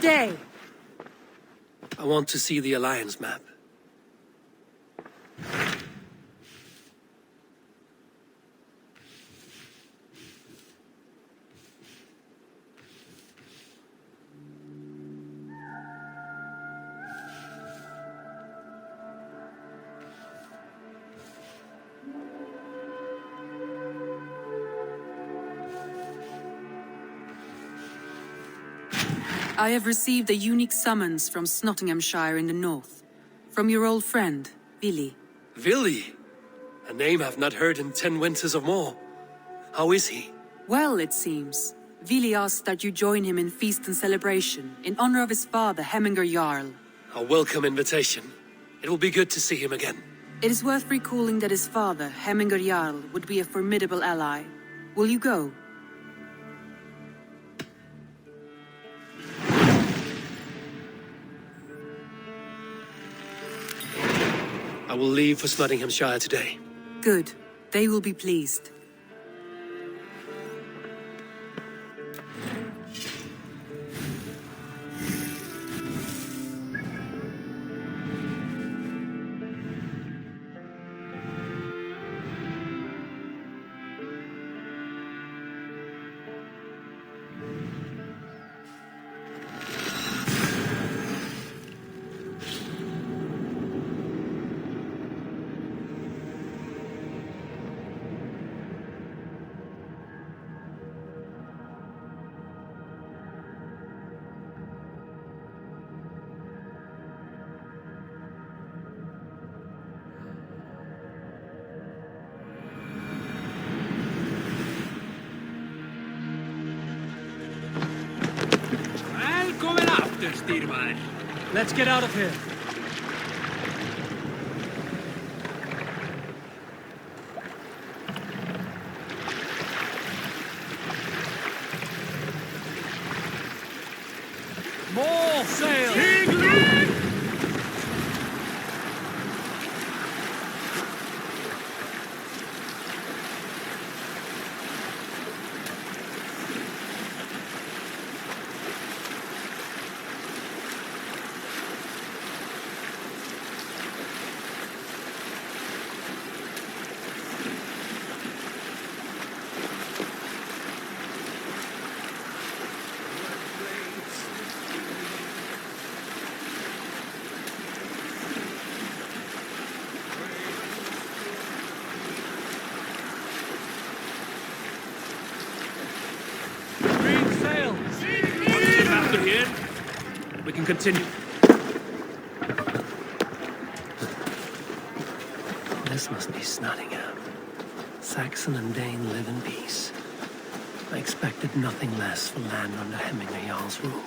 day? I want to see the Alliance map. I have received a unique summons from Nottinghamshire in the north. From your old friend, Vili. Vili? A name I've not heard in 10 winters or more. How is he? Well, it seems. Vili asked that you join him in feast and celebration, in honor of his father, Hemminger Jarl. A welcome invitation. It will be good to see him again. It is worth recalling that his father, Hemminger Jarl, would be a formidable ally. Will you go? I will leave for Nottinghamshire today. Good. They will be pleased. Let's get out of here. More sail! We can continue. This must be Nottingham. Saxon and Dane live in peace. I expected nothing less for land under Hemminger Jarl's rule.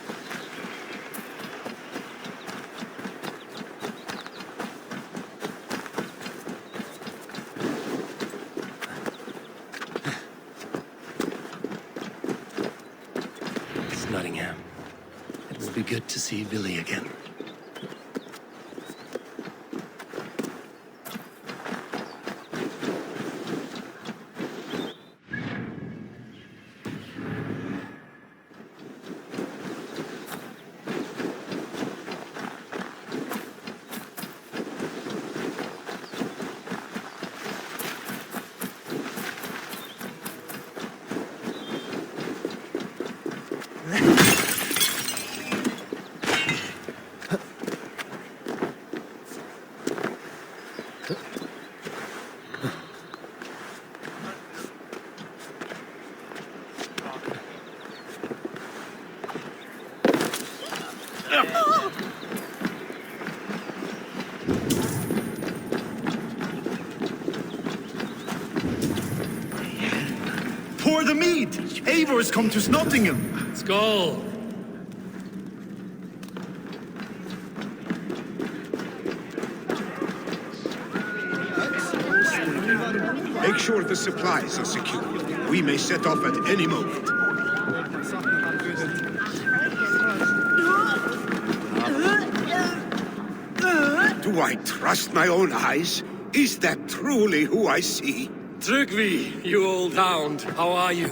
It's Nottingham. It will be good to see Vili again. Pour the mead! Eivor has come to Nottingham! Skål! Make sure the supplies are secure. We may set off at any moment. Do I trust my own eyes? Is that truly who I see? Tryggvi, you old hound, how are you?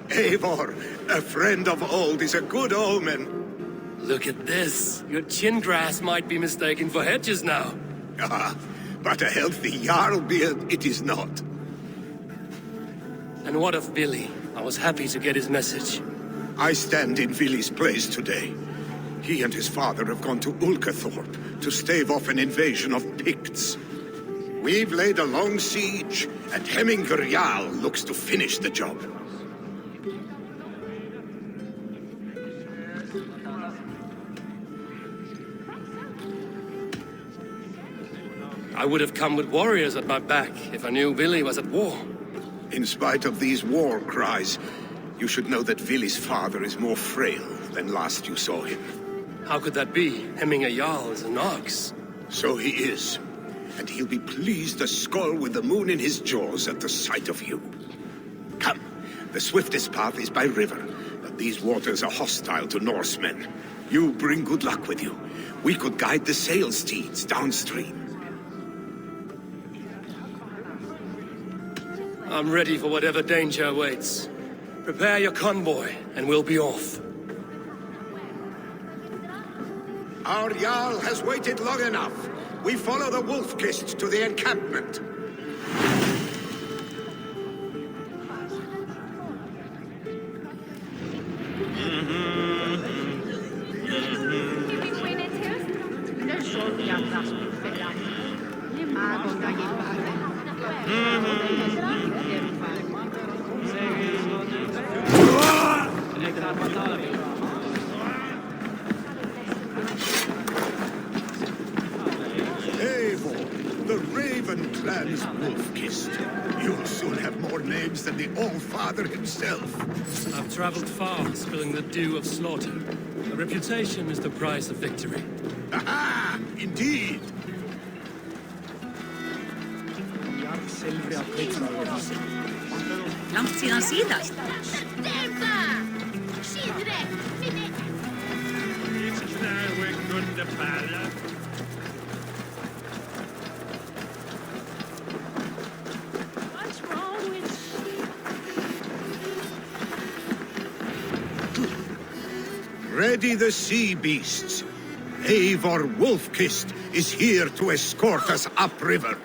Eivor, a friend of old is a good omen. Look at this. Your chin grass might be mistaken for hedges now. Ah, but a healthy Jarl beard it is not. And what of Billy? I was happy to get his message. I stand in Vili's place today. He and his father have gone to Ulkathorpe to stave off an invasion of Picts. We've laid a long siege, and Hemminger Jarl looks to finish the job. I would have come with warriors at my back if I knew Billy was at war. In spite of these war cries, you should know that Vili's father is more frail than last you saw him. How could that be? Hemminger Jarl is an ox. So he is. And he'll be pleased to skull with the moon in his jaws at the sight of you. Come, the swiftest path is by river, but these waters are hostile to Norsemen. You bring good luck with you. We could guide the sail steeds downstream. I'm ready for whatever danger awaits. Prepare your convoy, and we'll be off. Our Jarl has waited long enough. We follow the Wolf-Kist to the encampment. Eivor, the Raven Clan's Wolf-Kist. You'll soon have more names than the All-Father himself. I've traveled far, spilling the dew of slaughter. A reputation is the price of victory. Aha! Indeed! Langt siden sidast. Ready the sea beasts. Eivor Wolf-Kist is here to escort us upriver.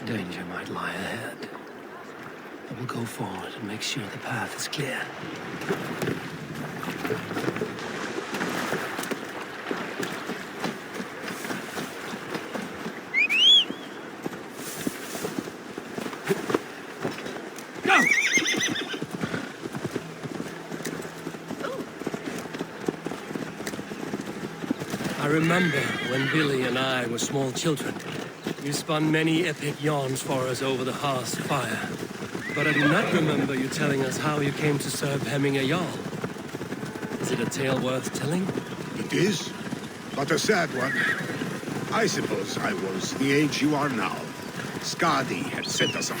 Danger might lie ahead. I will go forward and make sure the path is clear. I remember when Billy and I were small children. You spun many epic yarns for us over the hearth's fire. But I do not remember you telling us how you came to serve Hemminger Jarl. Is it a tale worth telling? It is, but a sad one. I suppose I was the age you are now. Skadi had sent us up.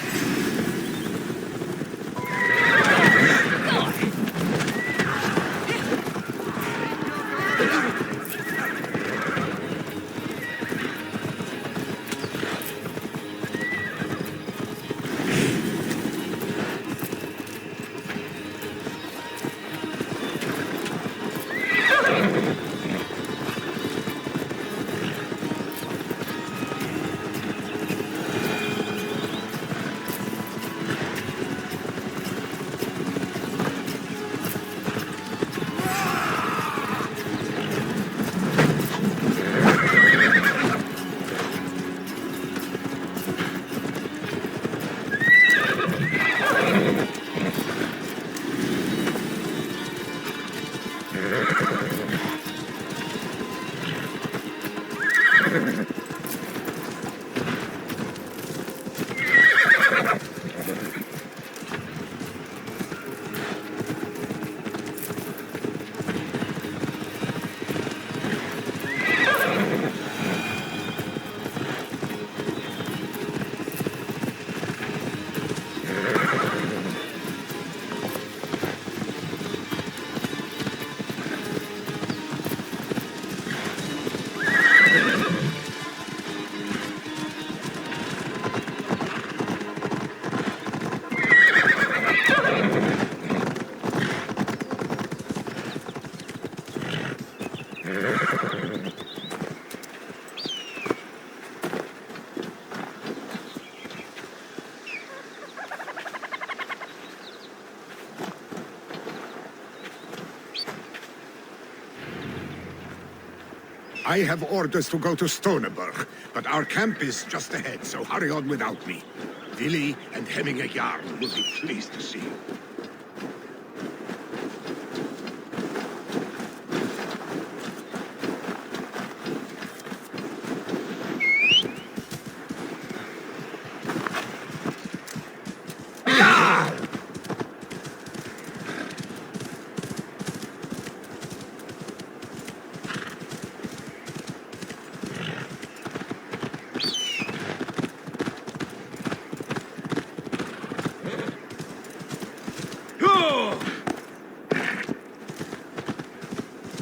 I have orders to go to Stoneberg, but our camp is just ahead, so hurry on without me. Willi and Hemming Jarl will be pleased to see you.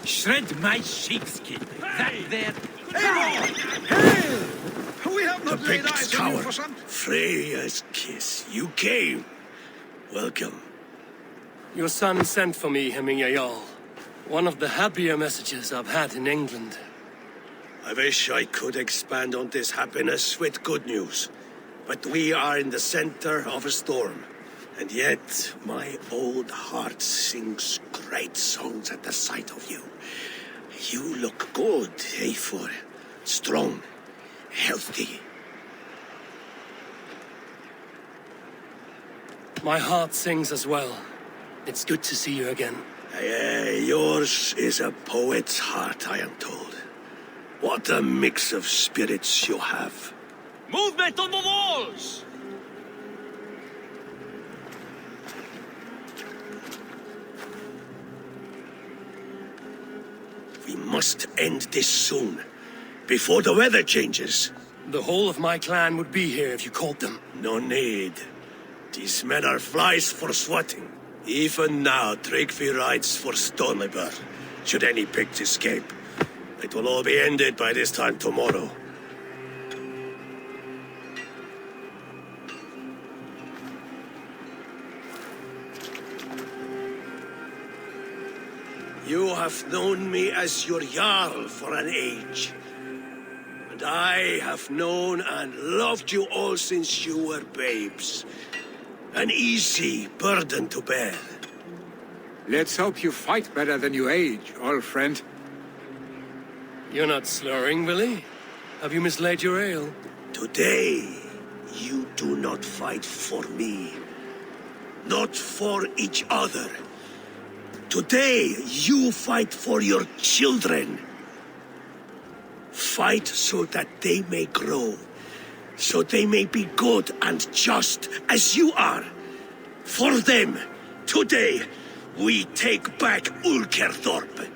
Shred my sheepskin. That there. Hey! We have not laid big eyes on you tower. for some... Freya's kiss. You came. Welcome. Your son sent for me, Hemming Jarl. One of the happier messages I've had in England. I wish I could expand on this happiness with good news. But we are in the center of a storm. And yet, my old heart sings great songs at the sight of you. You look good, Eivor. Strong, healthy. My heart sings as well. It's good to see you again. Yours is a poet's heart, I am told. What a mix of spirits you have. Movement on the walls! We must end this soon, before the weather changes. The whole of my clan would be here if you called them. No need. These men are flies for swatting. Even now, Tryggvi rides for Stoneberg, should any pigs escape. It will all be ended by this time tomorrow. You have known me as your Jarl for an age. And I have known and loved you all since you were babes. An easy burden to bear. Let's hope you fight better than you age, old friend. You're not slurring, Willie? Have you mislaid your ale? Today, you do not fight for me. Not for each other. Today, you fight for your children. Fight so that they may grow. So they may be good and just as you are. For them, today, we take back Ulkerthorpe.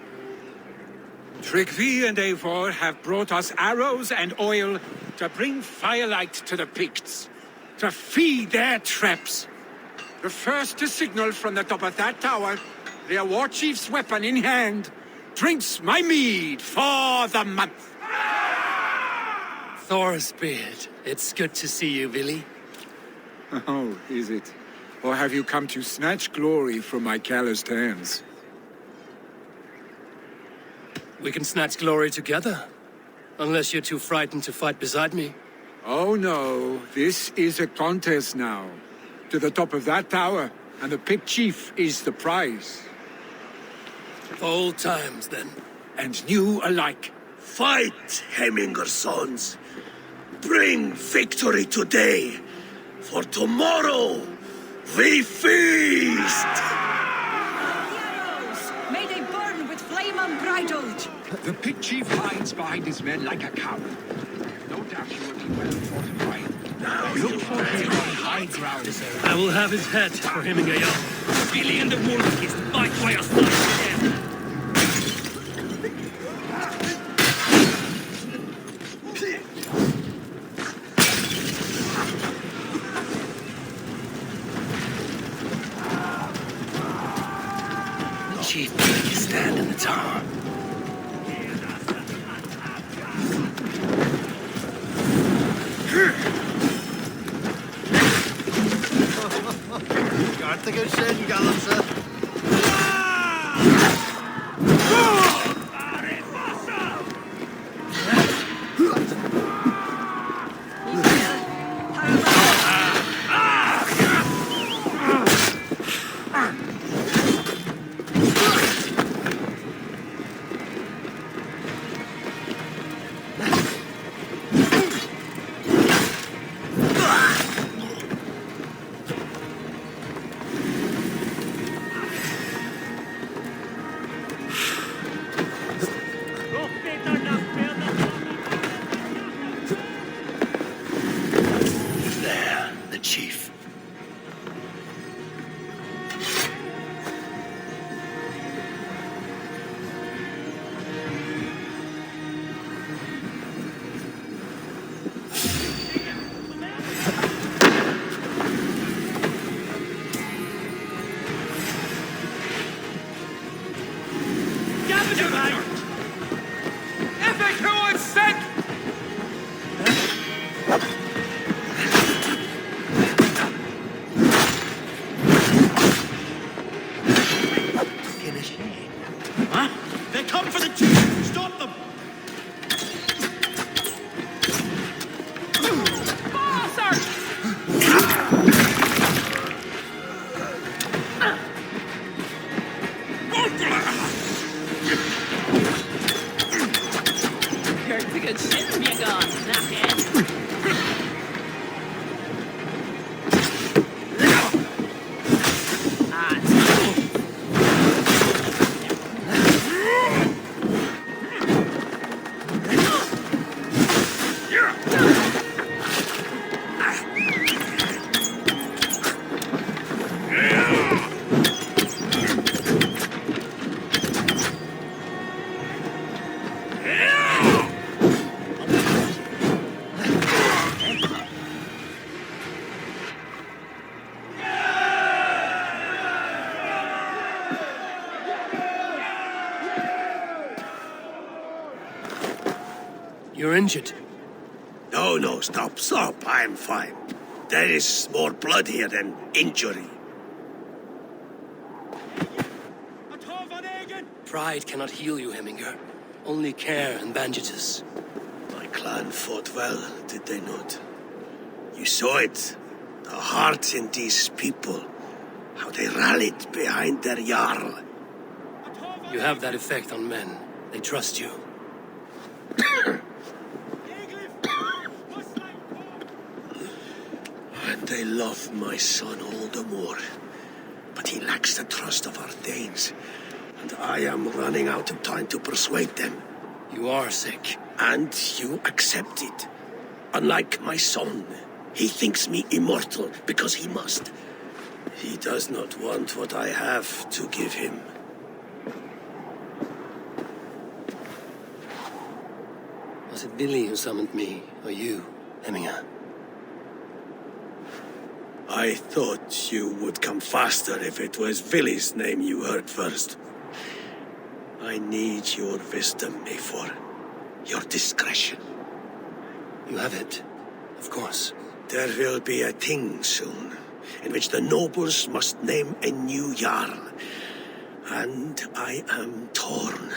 Tryggvi and Eivor have brought us arrows and oil to bring firelight to the Picts, to feed their traps. The first to signal from the top of that tower, their war chief's weapon in hand, drinks my mead for the month. Thor's beard. It's good to see you, Willie. Oh, is it? Or have you come to snatch glory from my calloused hands? We can snatch glory together. Unless you're too frightened to fight beside me. Oh no, this is a contest now. To the top of that tower, and the Pict Chief is the prize. For old times, then. And new alike. Fight, Hemminger sons. Bring victory today. For tomorrow, we feast! May they burn with flame unbridled! The Pict Chief hides behind his men like a coward. No doubt he will be well fortified. Now Look for him on high ground. I will have his head for Hemming Jarl. Billy and the wolf is fight by your side. Chief, stand in the tower. Have to go shin, gallant sir. You're injured. No, stop. I'm fine. There is more blood here than injury. Pride cannot heal you, Hemminger. Only care and bandages. My clan fought well, did they not? You saw it. The heart in these people. How they rallied behind their Jarl. You have that effect on men. They trust you. And they love my son all the more. But he lacks the trust of our Danes. And I am running out of time to persuade them. You are sick. And you accept it. Unlike my son, he thinks me immortal because he must. He does not want what I have to give him. Was it Vili who summoned me, or you, Hemminger? I thought you would come faster if it was Vili's name you heard first. I need your wisdom, Eivor. Your discretion. You have it, of course. There will be a thing soon, in which the nobles must name a new Jarl. And I am torn.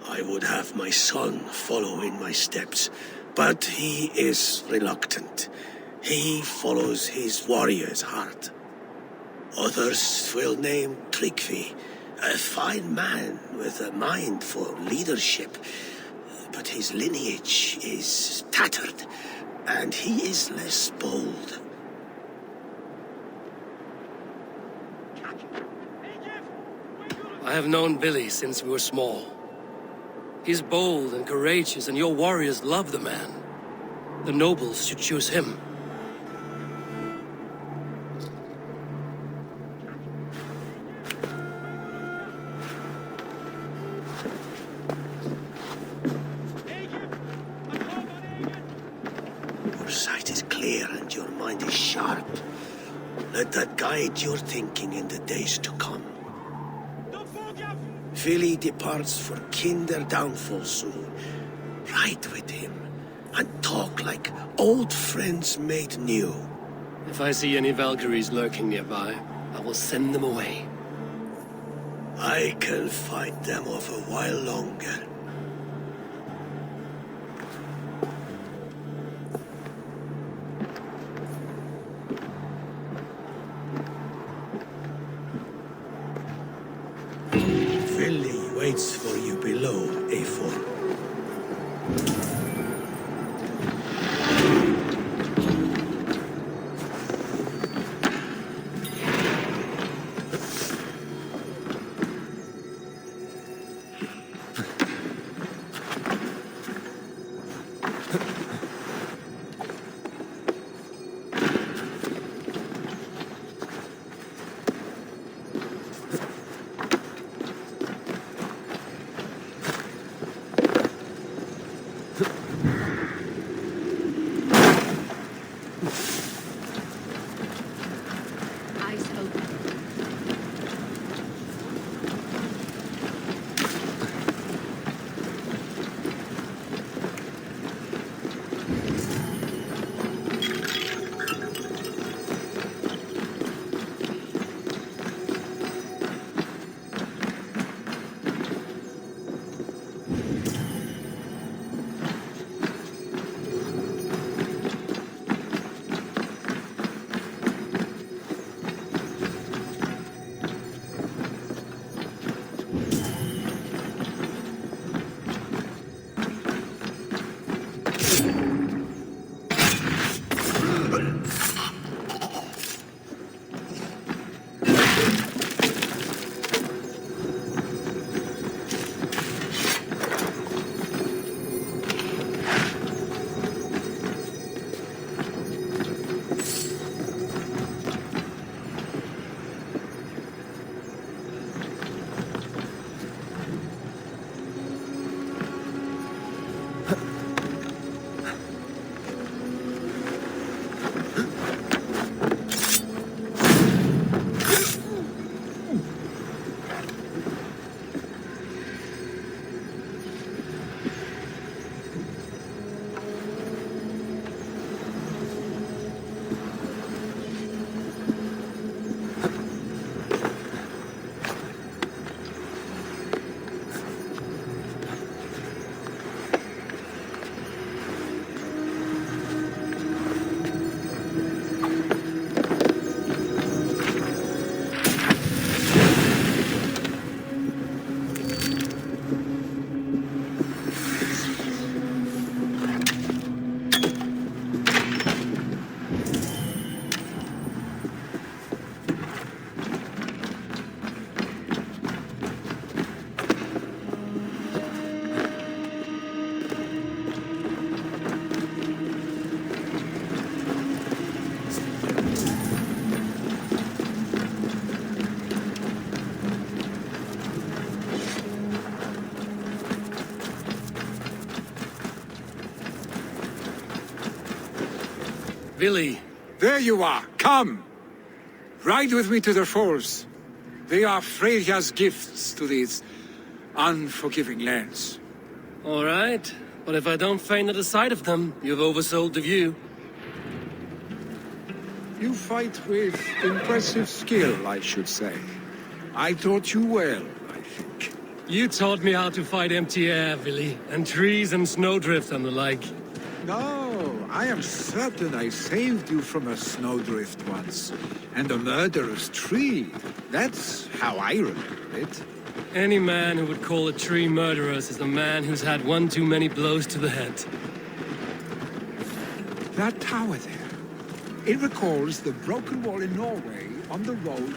I would have my son follow in my steps, but he is reluctant. He follows his warrior's heart. Others will name Tryggvi, a fine man with a mind for leadership. But his lineage is tattered, and he is less bold. I have known Vili since we were small. He's bold and courageous, and your warriors love the man. The nobles should choose him. Your sight is clear and your mind is sharp. Let that guide your thinking in the days to come. Vili departs for kinder downfall soon. Ride with him and talk like old friends made new. If I see any Valkyries lurking nearby, I will send them away. I can fight them off a while longer. Vili waits for you below, Eivor. Vili! There you are! Come! Ride with me to the falls. They are Freya's gifts to these unforgiving lands. All right, but if I don't faint at the sight of them, you've oversold the view. You fight with impressive skill, I should say. I taught you well, I think. You taught me how to fight empty air, Vili, and trees and snowdrift and the like. No, I am certain I saved you from a snowdrift once. And a murderous tree. That's how I remember it. Any man who would call a tree murderous is a man who's had one too many blows to the head. That tower there. It recalls the broken wall in Norway on the road.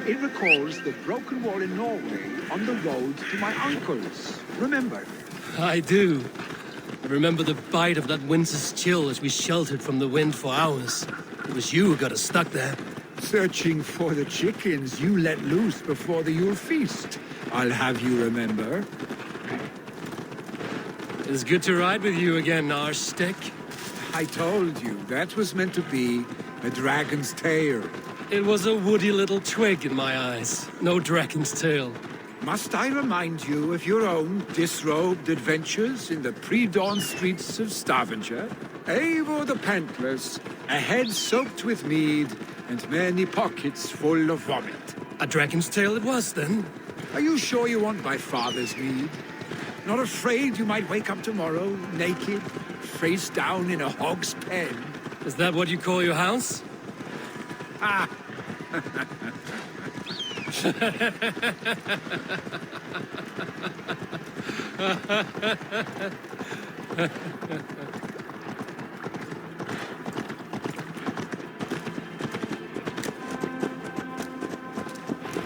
It recalls the broken wall in Norway on the road to my uncle's. Remember? I do. I remember the bite of that winter's chill as we sheltered from the wind for hours. It was you who got us stuck there. Searching for the chickens you let loose before the Yule feast. I'll have you remember. It's good to ride with you again, Arstick. I told you, that was meant to be a dragon's tail. It was a woody little twig in my eyes. No dragon's tail. Must I remind you of your own disrobed adventures in the pre-dawn streets of Stavanger? Eivor the Pantless, a head soaked with mead, and many pockets full of vomit. A dragon's tail it was, then? Are you sure you want my father's mead? Not afraid you might wake up tomorrow, naked, face down in a hog's pen? Is that what you call your house? Ah!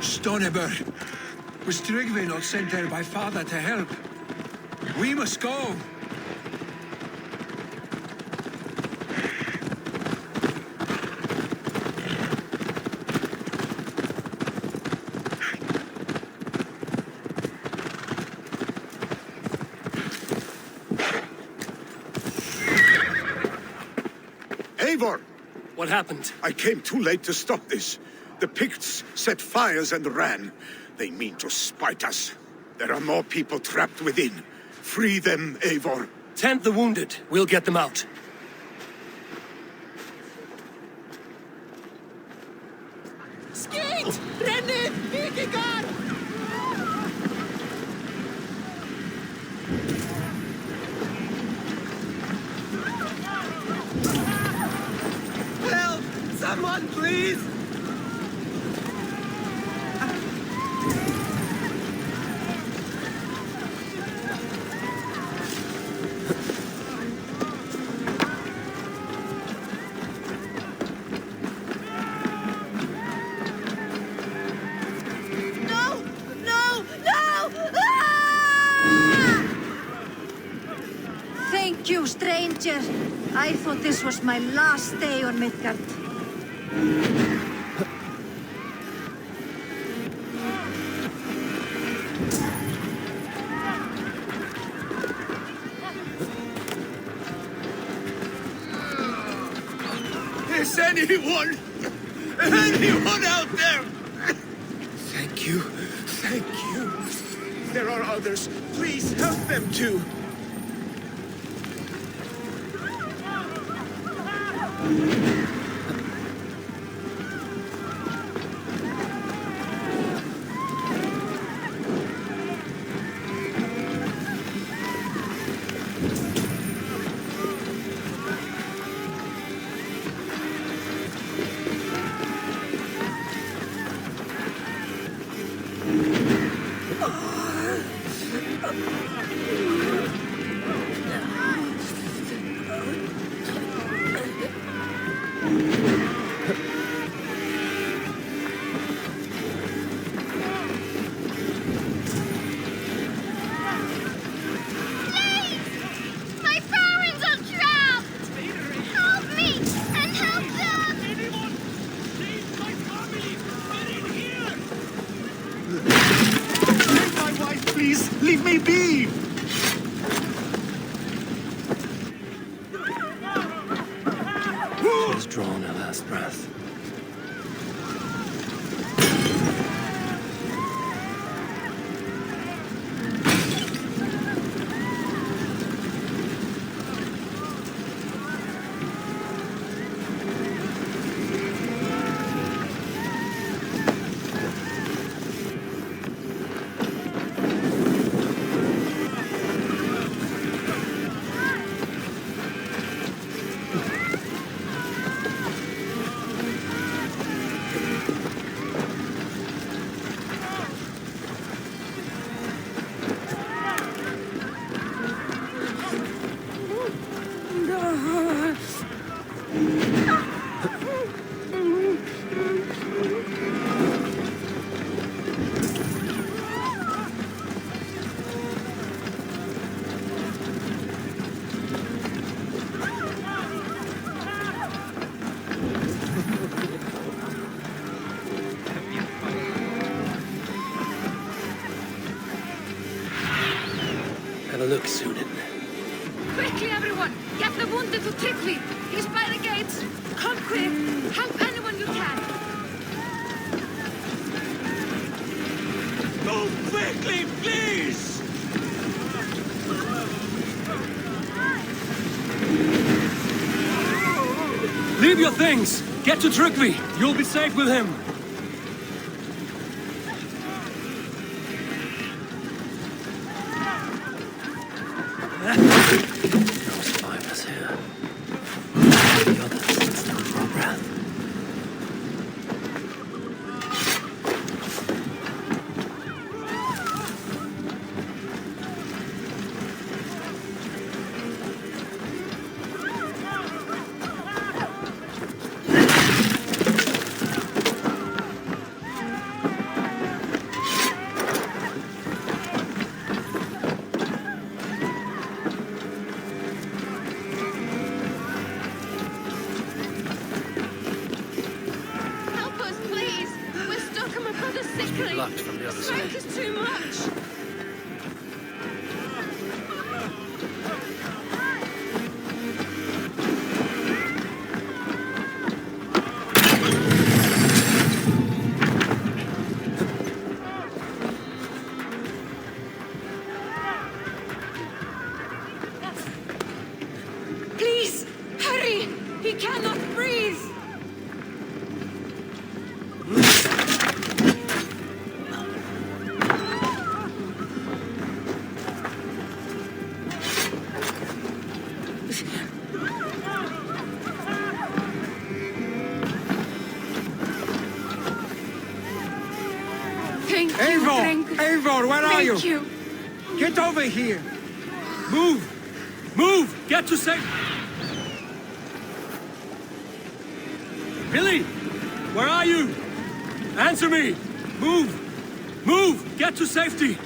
Stoneber, was Tryggve not sent there by father to help? We must go. Eivor! What happened? I came too late to stop this. The Picts set fires and ran. They mean to spite us. There are more people trapped within. Free them, Eivor. Tend the wounded. We'll get them out. Skit! Renne! Vikingar! Help! Someone, please! Thank you, stranger. I thought this was my last day on Midgard. Is anyone out there? Thank you. Thank you. There are others. Please help them too. Leave me be! She's drawn her last breath. a look, Sunan. Quickly, everyone! Get the wounded to Tryggvi! He's by the gates! Come quick! Help anyone you can! Go quickly, please! Leave your things! Get to Tryggvi! You'll be safe with him! No survivors here. The others still draw breath. Help us, please! We're stuck and my brother's sickly! Locked from the other side. Smoke is too much! Please, hurry! He cannot breathe! Thank you, Eivor! thank Eivor, where are you? Thank you. Get over here! Move! Move! Get to safe... Billy! Where are you? Answer me! Move! Move! Get to safety!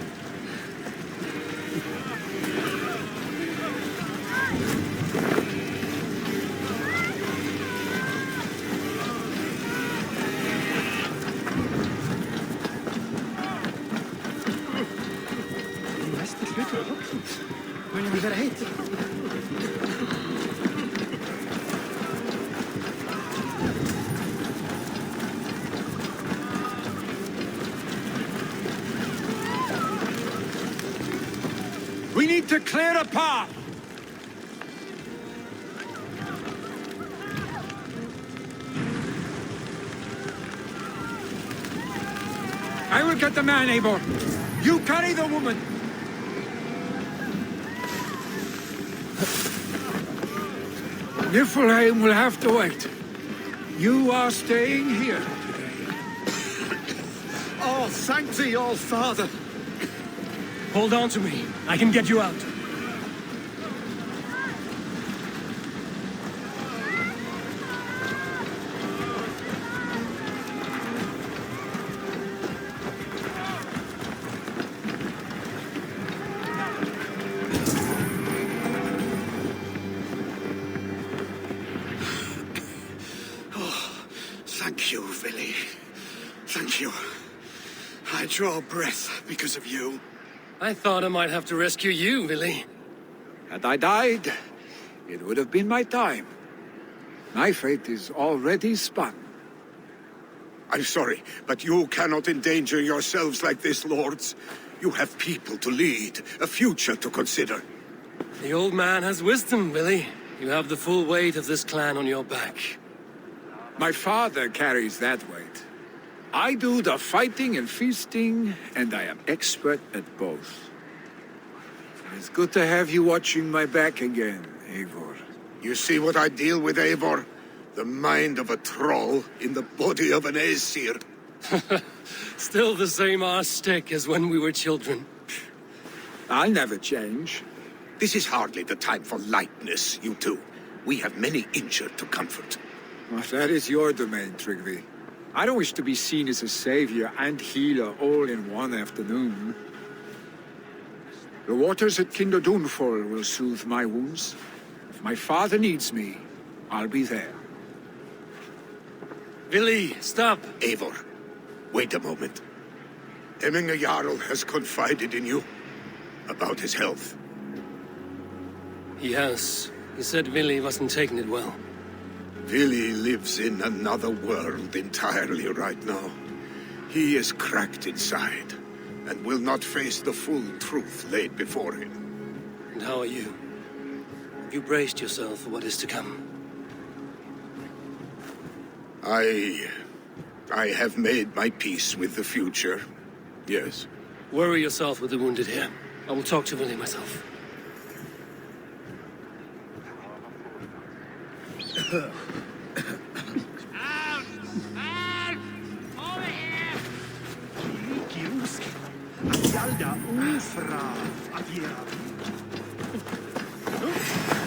We need to clear a path! I will get the man, Eivor. You carry the woman. Niflheim will have to wait. You are staying here today. Oh, thank thee, old father. Hold on to me. I can get you out. Thank you, Vili. Thank you. I draw breath because of you. I thought I might have to rescue you, Billy. Had I died, it would have been my time. My fate is already spun. I'm sorry, but you cannot endanger yourselves like this, lords. You have people to lead, a future to consider. The old man has wisdom, Billy. You have the full weight of this clan on your back. My father carries that weight. I do the fighting and feasting, and I am expert at both. It's good to have you watching my back again, Eivor. You see what I deal with, Eivor? The mind of a troll in the body of an Aesir. Still the same arse stick as when we were children. I'll never change. This is hardly the time for lightness, you two. We have many injured to comfort. Well, that is your domain, Tryggvi. I don't wish to be seen as a savior and healer all in one afternoon. The waters at Kinderdunfall will soothe my wounds. If my father needs me, I'll be there. Billy, stop! Eivor, wait a moment. Hemminger Jarl has confided in you about his health. He has. He said Willy wasn't taking it well. Willy lives in another world entirely right now. He is cracked inside, and will not face the full truth laid before him. And how are you? Have you braced yourself for what is to come? I have made my peace with the future. Yes. Worry yourself with the wounded here. I will talk to Willy myself.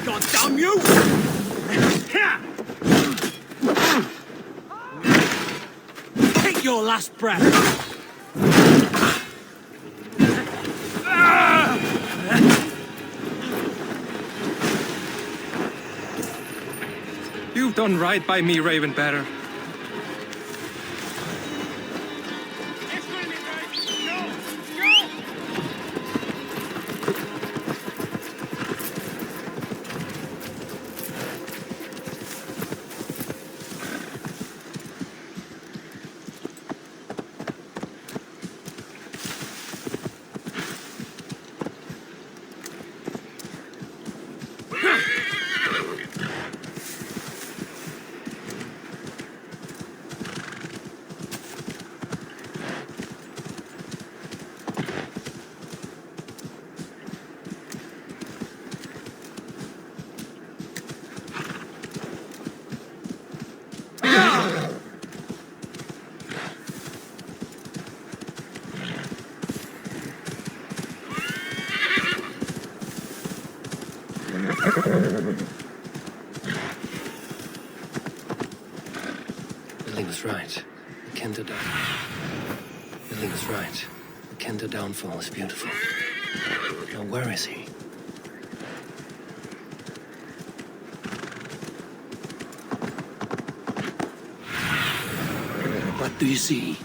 God damn you! Take your last breath! You've done right by me, Ravenbearer. Willy was right. The Kender down. Willy was right. The Kender downfall is beautiful. Now where is he? What do you see?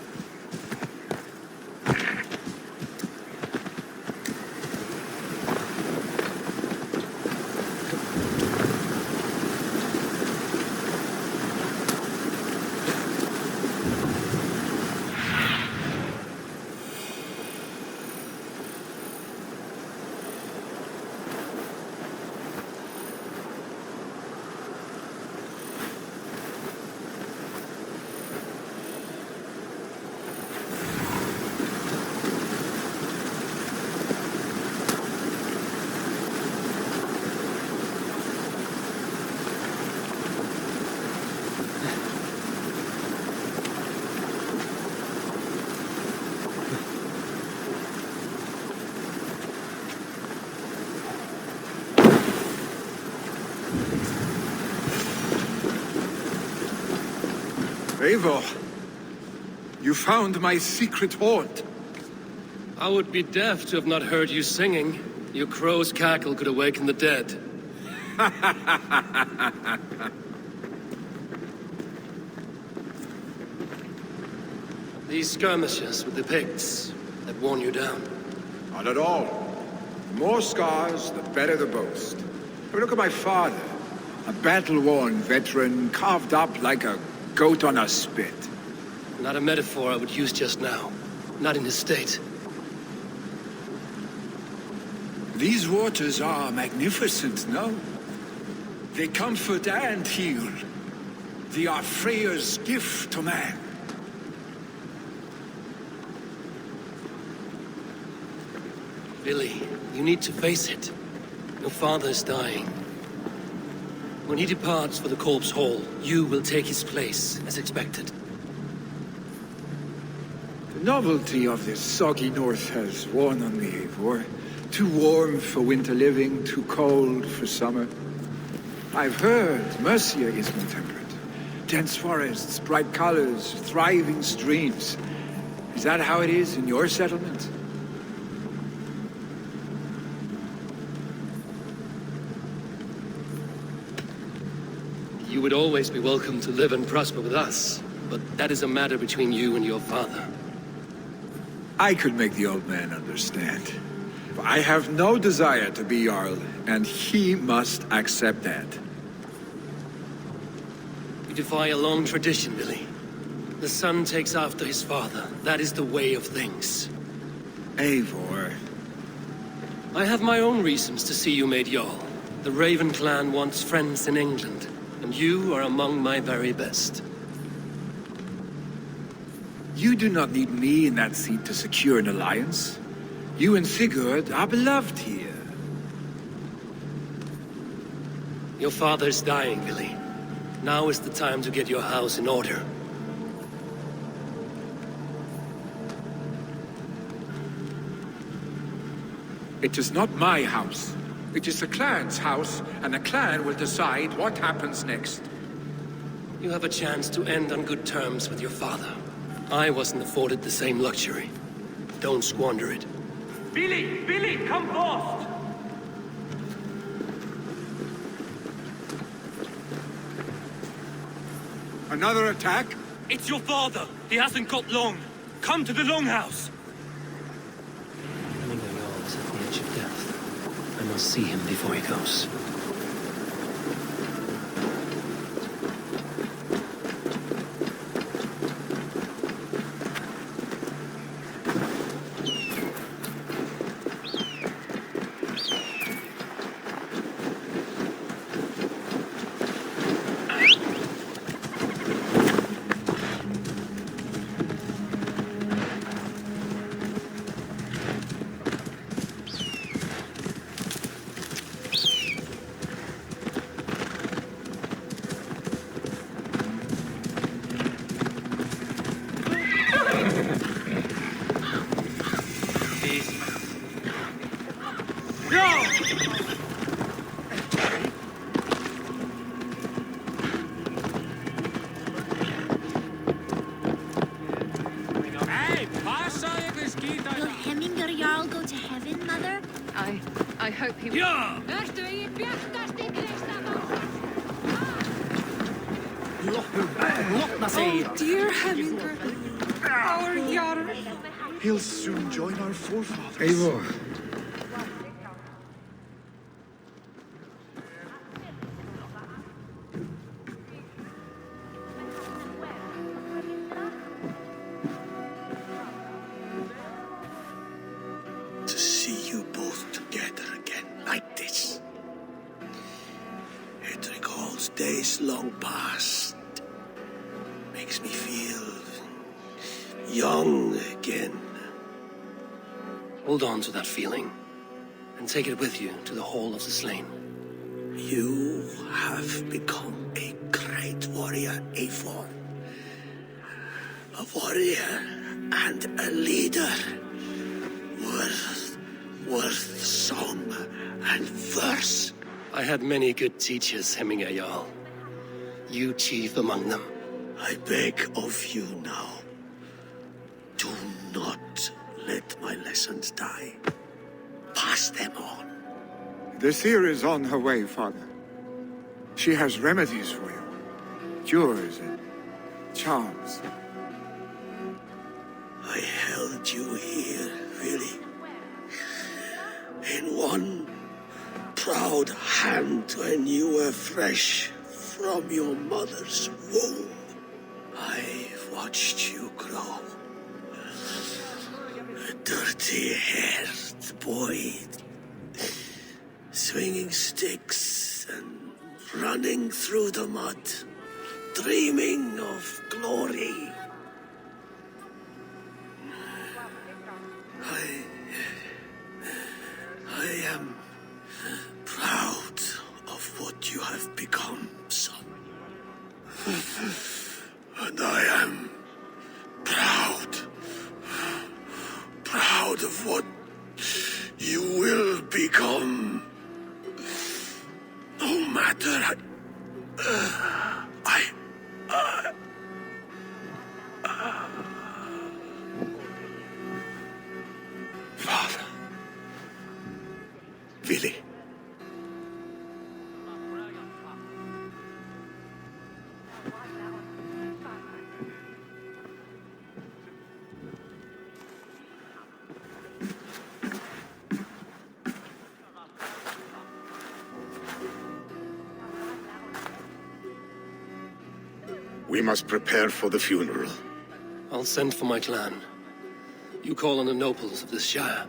Eivor, you found my secret haunt. I would be deaf to have not heard you singing. Your crow's cackle could awaken the dead. These skirmishes with the Picts that worn you down. Not at all. The more scars, the better the boast. But look at my father. A battle-worn veteran, carved up like a goat on a spit. Not a metaphor I would use just now. Not in his state. These waters are magnificent, no? They comfort and heal. They are Freya's gift to man. Willy, you need to face it. Your father is dying. When he departs for the Corpse Hall, you will take his place, as expected. The novelty of this soggy north has worn on me, Eivor. Too warm for winter living, too cold for summer. I've heard Mercia is more temperate. Dense forests, bright colors, thriving streams. Is that how it is in your settlement? You would always be welcome to live and prosper with us, but that is a matter between you and your father. I could make the old man understand. I have no desire to be Jarl, and he must accept that. You defy a long tradition, Billy. The son takes after his father. That is the way of things. Eivor. I have my own reasons to see you made Jarl. The Raven clan wants friends in England, and you are among my very best. You do not need me in that seat to secure an alliance. You and Sigurd are beloved here. Your father's dying, Billy. Now is the time to get your house in order. It is not my house. It is the clan's house, and the clan will decide what happens next. You have a chance to end on good terms with your father. I wasn't afforded the same luxury. Don't squander it. Billy! Billy, come forth! Another attack? It's your father. He hasn't got long. Come to the longhouse. Hemingway Jarl is at the edge of death. I must see him before he goes. I hope he will. Yeah! Oh, dear Hemingway. Our Jarl. He'll soon join our forefathers. Eivor. To see you both together again like this. It recalls days long past. Makes me feel young again. Hold on to that feeling, and take it with you to the Hall of the Slain. You have become a great warrior, Eivor. A warrior and a leader. Worth song and verse. I had many good teachers, Hemingway Jarl. You chief among them. I beg of you now, do not let my lessons die. Pass them on. The seer is on her way, Father. She has remedies for you. Cures and charms. I held you here, really. In one proud hand when you were fresh from your mother's womb. I've watched you grow. A dirty-haired boy, swinging sticks and running through the mud, dreaming of glory. I am proud of what you have become, son. And I am proud of what you will become. No matter Father. Billy. We must prepare for the funeral. I'll send for my clan. You call on the nobles of this shire.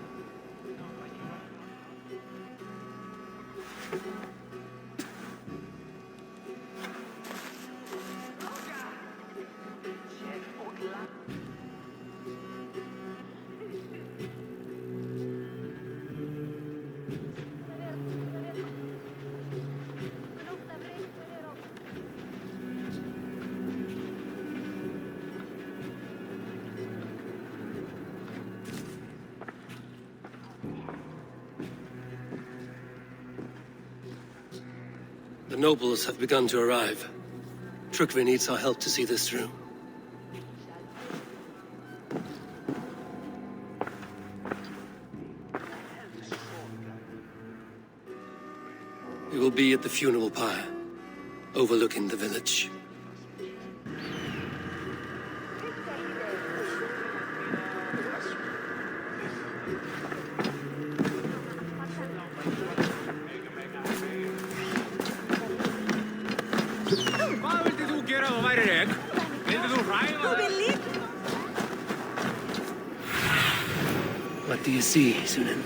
The nobles have begun to arrive. Trukvi needs our help to see this through. We will be at the funeral pyre, overlooking the village. What do you see, Sunan?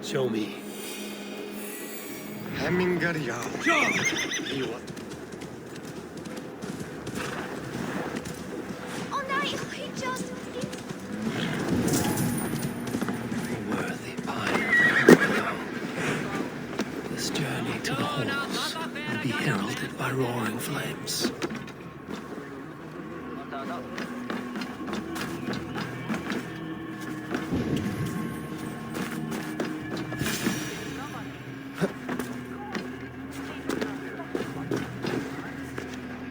Show me. Oh no, he just... Worthy pine. This journey to the halls will be heralded by roaring flames.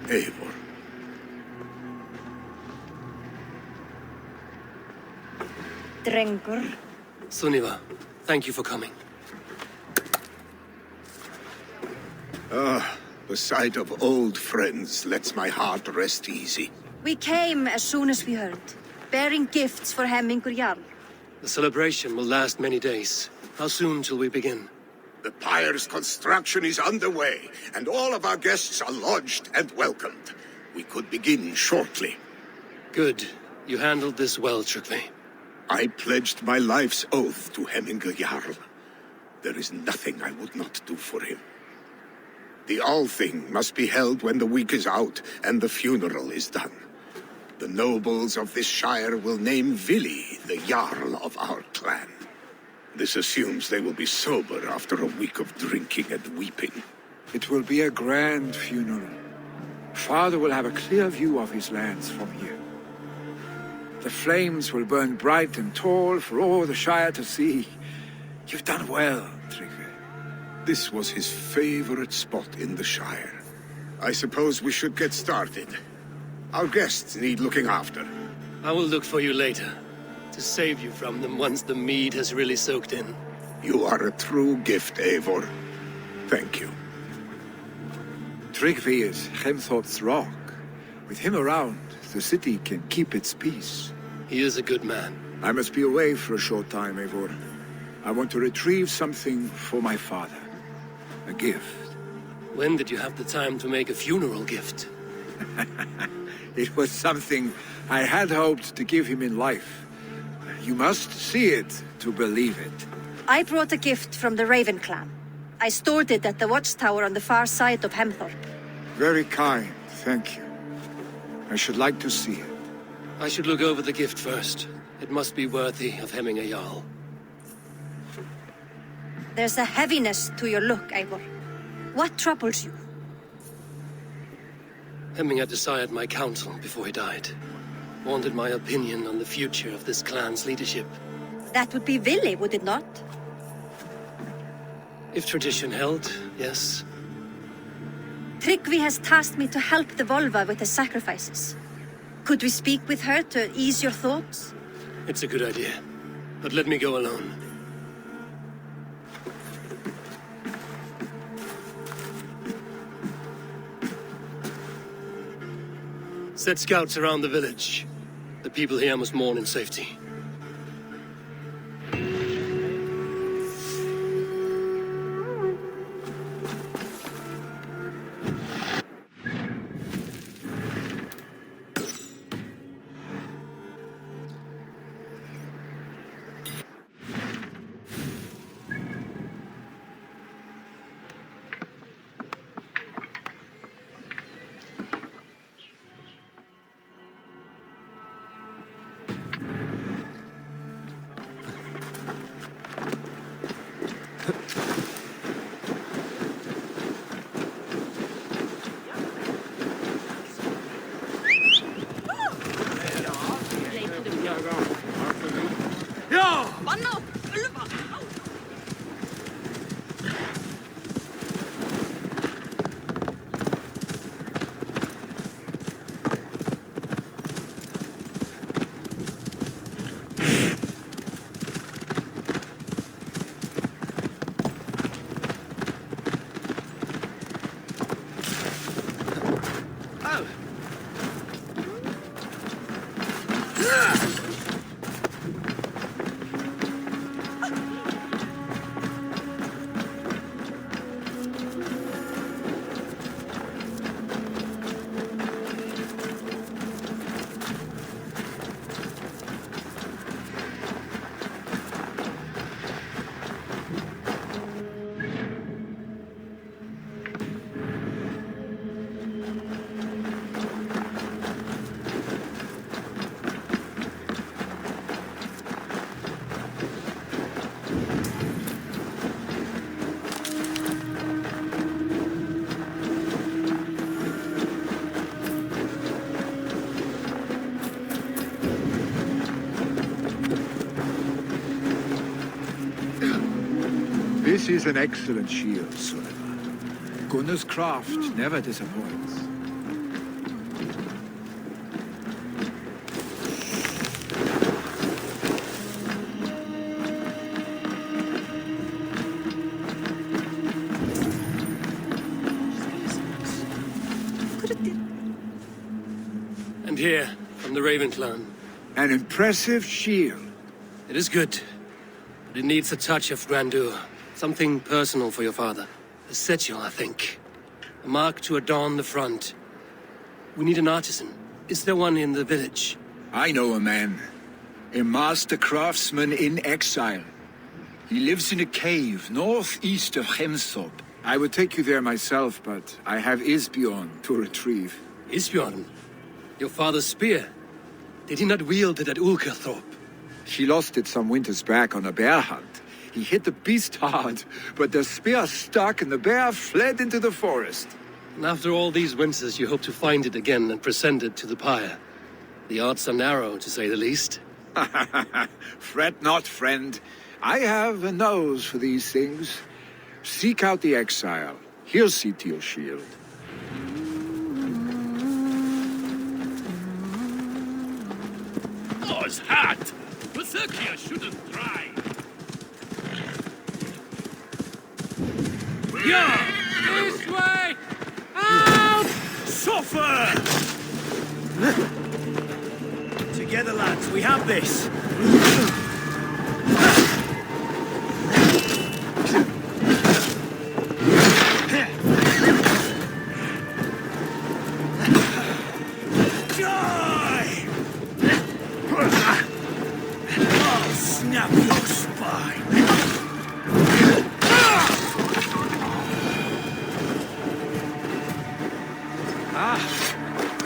Eivor. Drengur. Sunniva, thank you for coming. The sight of old friends lets my heart rest easy. We came as soon as we heard, bearing gifts for Hemingur Jarl. The celebration will last many days. How soon till we begin? The pyre's construction is underway, and all of our guests are lodged and welcomed. We could begin shortly. Good. You handled this well, Trukvi. I pledged my life's oath to Hemingur Jarl. There is nothing I would not do for him. The Althing must be held when the week is out and the funeral is done. The nobles of this shire will name Vili the Jarl of our clan. This assumes they will be sober after a week of drinking and weeping. It will be a grand funeral. Father will have a clear view of his lands from here. The flames will burn bright and tall for all the Shire to see. You've done well, Trygve. This was his favorite spot in the Shire. I suppose we should get started. Our guests need looking after. I will look for you later, to save you from them once the mead has really soaked in. You are a true gift, Eivor. Thank you. Trygve is Hemthorpe's rock. With him around, the city can keep its peace. He is a good man. I must be away for a short time, Eivor. I want to retrieve something for my father. A gift. When did you have the time to make a funeral gift? It was something I had hoped to give him in life. You must see it to believe it. I brought a gift from the Raven clan. I stored it at the watchtower on the far side of Hemthorpe. Very kind, thank you. I should like to see it. I should look over the gift first. It must be worthy of Hemingur Jarl. There's a heaviness to your look, Eivor. What troubles you? Hemming had desired my counsel before he died. Wanted my opinion on the future of this clan's leadership. That would be Vili, would it not? If tradition held, yes. Tryggvi has tasked me to help the Volva with the sacrifices. Could we speak with her to ease your thoughts? It's a good idea. But let me go alone. Set scouts around the village. The people here must mourn in safety. This is an excellent shield, Sullivan. Gunnar's craft never disappoints. And here, from the Raven clan. An impressive shield. It is good, but it needs a touch of grandeur. Something personal for your father. A sigil, I think. A mark to adorn the front. We need an artisan. Is there one in the village? I know a man. A master craftsman in exile. He lives in a cave northeast of Hemthorp. I would take you there myself, but I have Isbjorn to retrieve. Isbjorn? Your father's spear? Did he not wield it at Ulkerthorp? She lost it some winters back on a bear hunt. He hit the beast hard, but the spear stuck and the bear fled into the forest. And after all these winters, you hope to find it again and present it to the pyre. The odds are narrow, to say the least. Fret not, friend. I have a nose for these things. Seek out the exile. He'll see to your shield. Oz hat! Berserkia shouldn't try. Yeah! This way! Out! Suffer! Together, lads, we have this. Die! I'll snap your spine.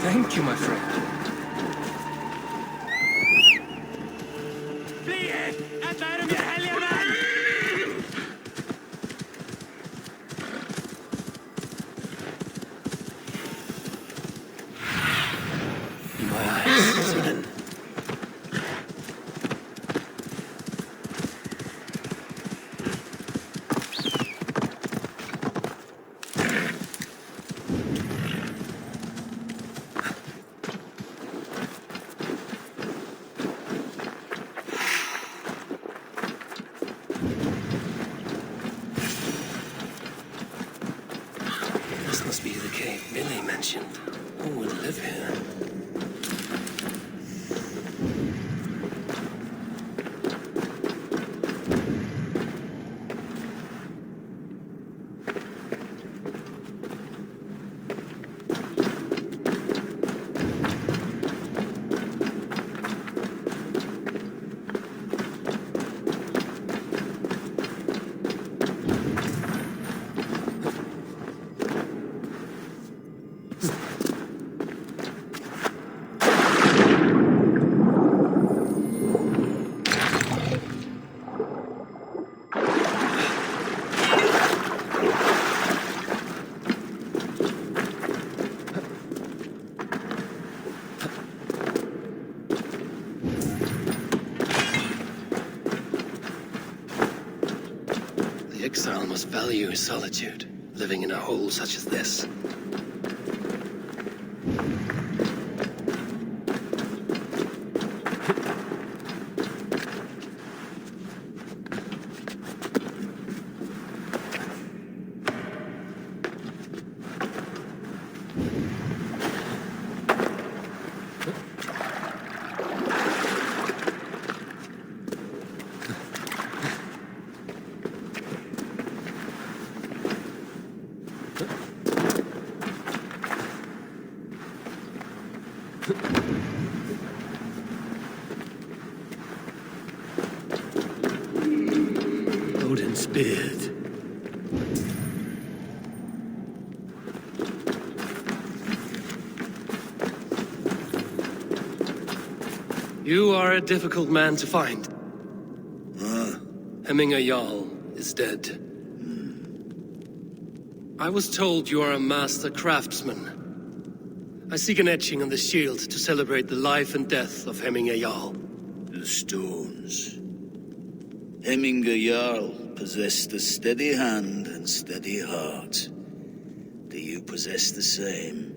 Thank you, my friend. Specimen. This must be the cave Billy mentioned. Who would live here? The exile must value his solitude, living in a hole such as this. Odin's beard. You are a difficult man to find. Hemminger Jarl is dead. I was told you are a master craftsman. I seek an etching on the shield to celebrate the life and death of Hemminger Jarl. The stones. Hemminger Jarl possessed a steady hand and steady heart. Do you possess the same?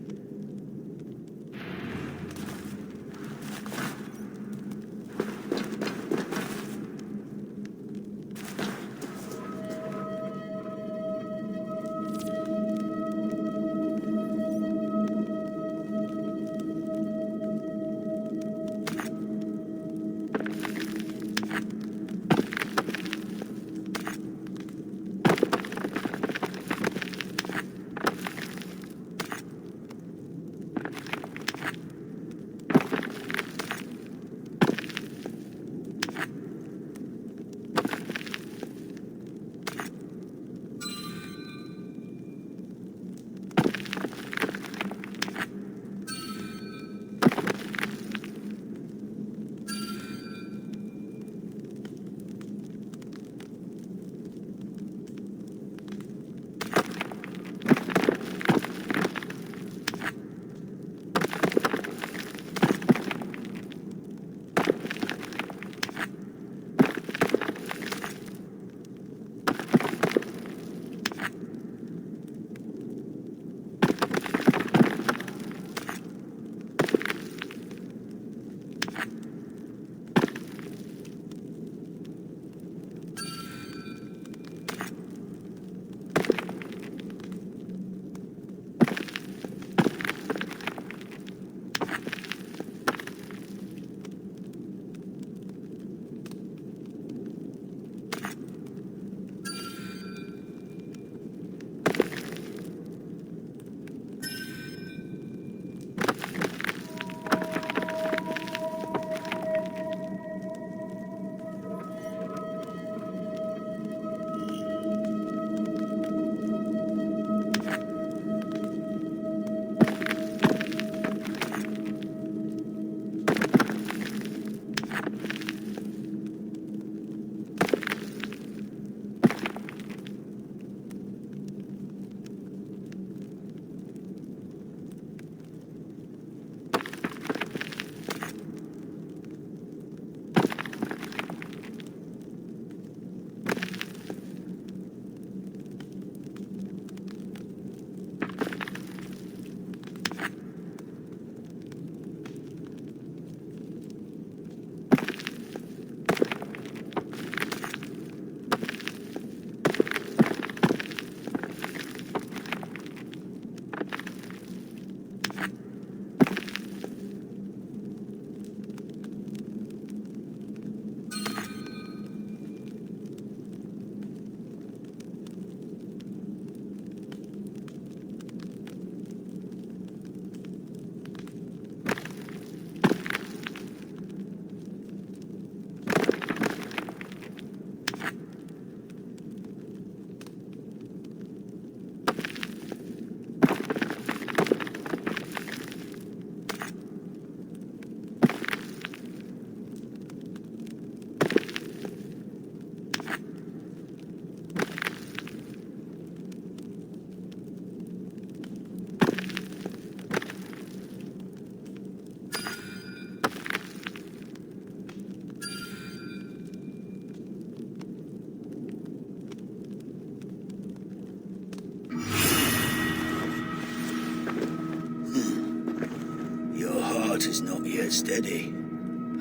heart is not yet steady.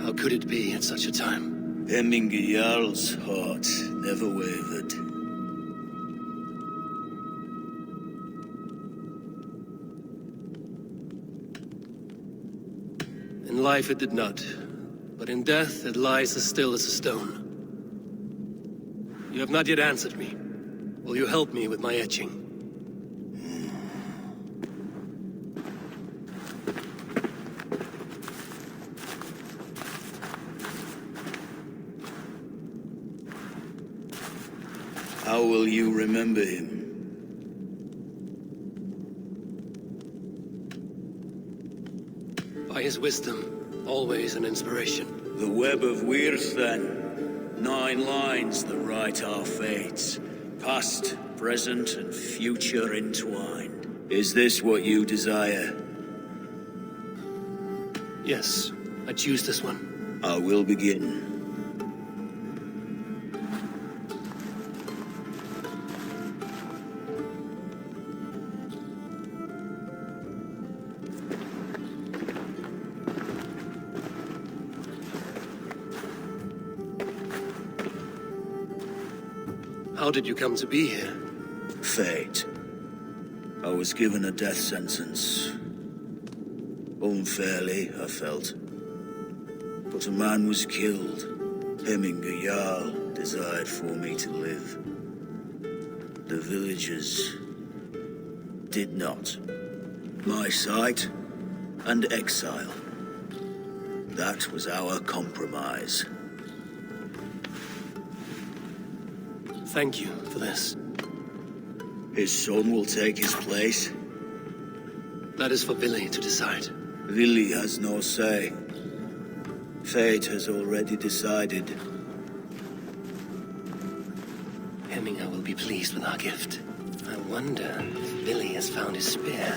How could it be at such a time? Hemminger Jarl's heart never wavered. In life it did not, but in death it lies as still as a stone. You have not yet answered me. Will you help me with my etching? How will you remember him? By his wisdom, always an inspiration. The web of Wirth, then. 9 lines that write our fates. Past, present, and future entwined. Is this what you desire? Yes, I choose this one. I will begin. How did you come to be here? Fate. I was given a death sentence. Unfairly, I felt. But a man was killed. Hemminger Jarl desired for me to live. The villagers did not. My sight and exile. That was our compromise. Thank you for this. His son will take his place. That is for Billy to decide. Billy has no say. Fate has already decided. Hemminger will be pleased with our gift. I wonder if Billy has found his spear.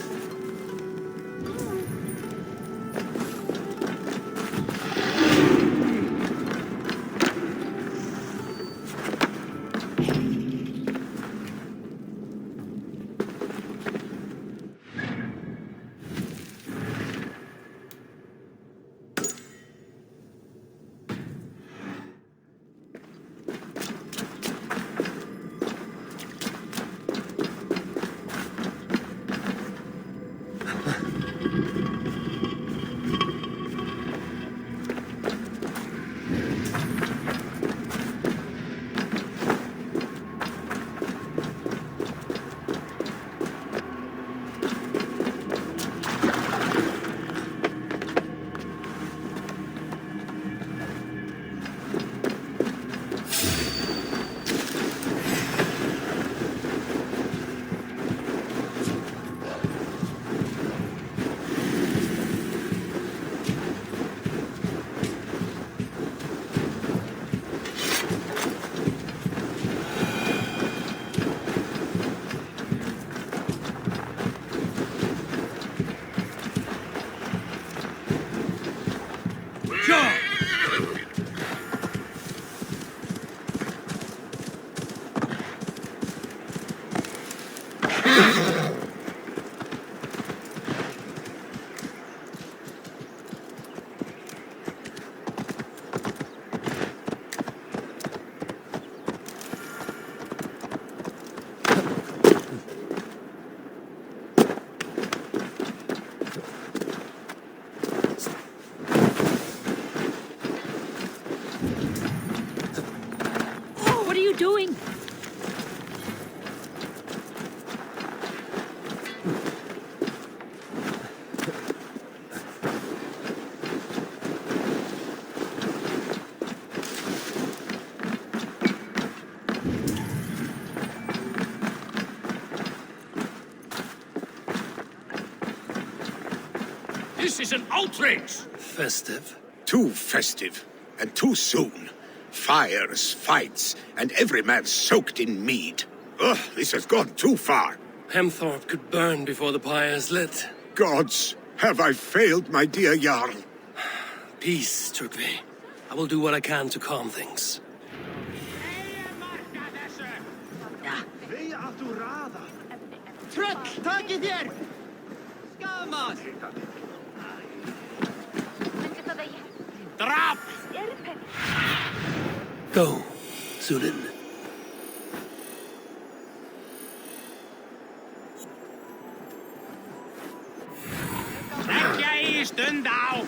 Doing? This is an outrage! Festive. Too festive, and too soon. Fires, fights, and every man soaked in mead. Ugh, this has gone too far. Hemthorpe could burn before the pyre is lit. Gods, have I failed my dear Jarl? Peace, Tryggvi. I will do what I can to calm things. Trött, takið þér! Skammast! Drop! Go, Sunan. Trekk jeg I stund av!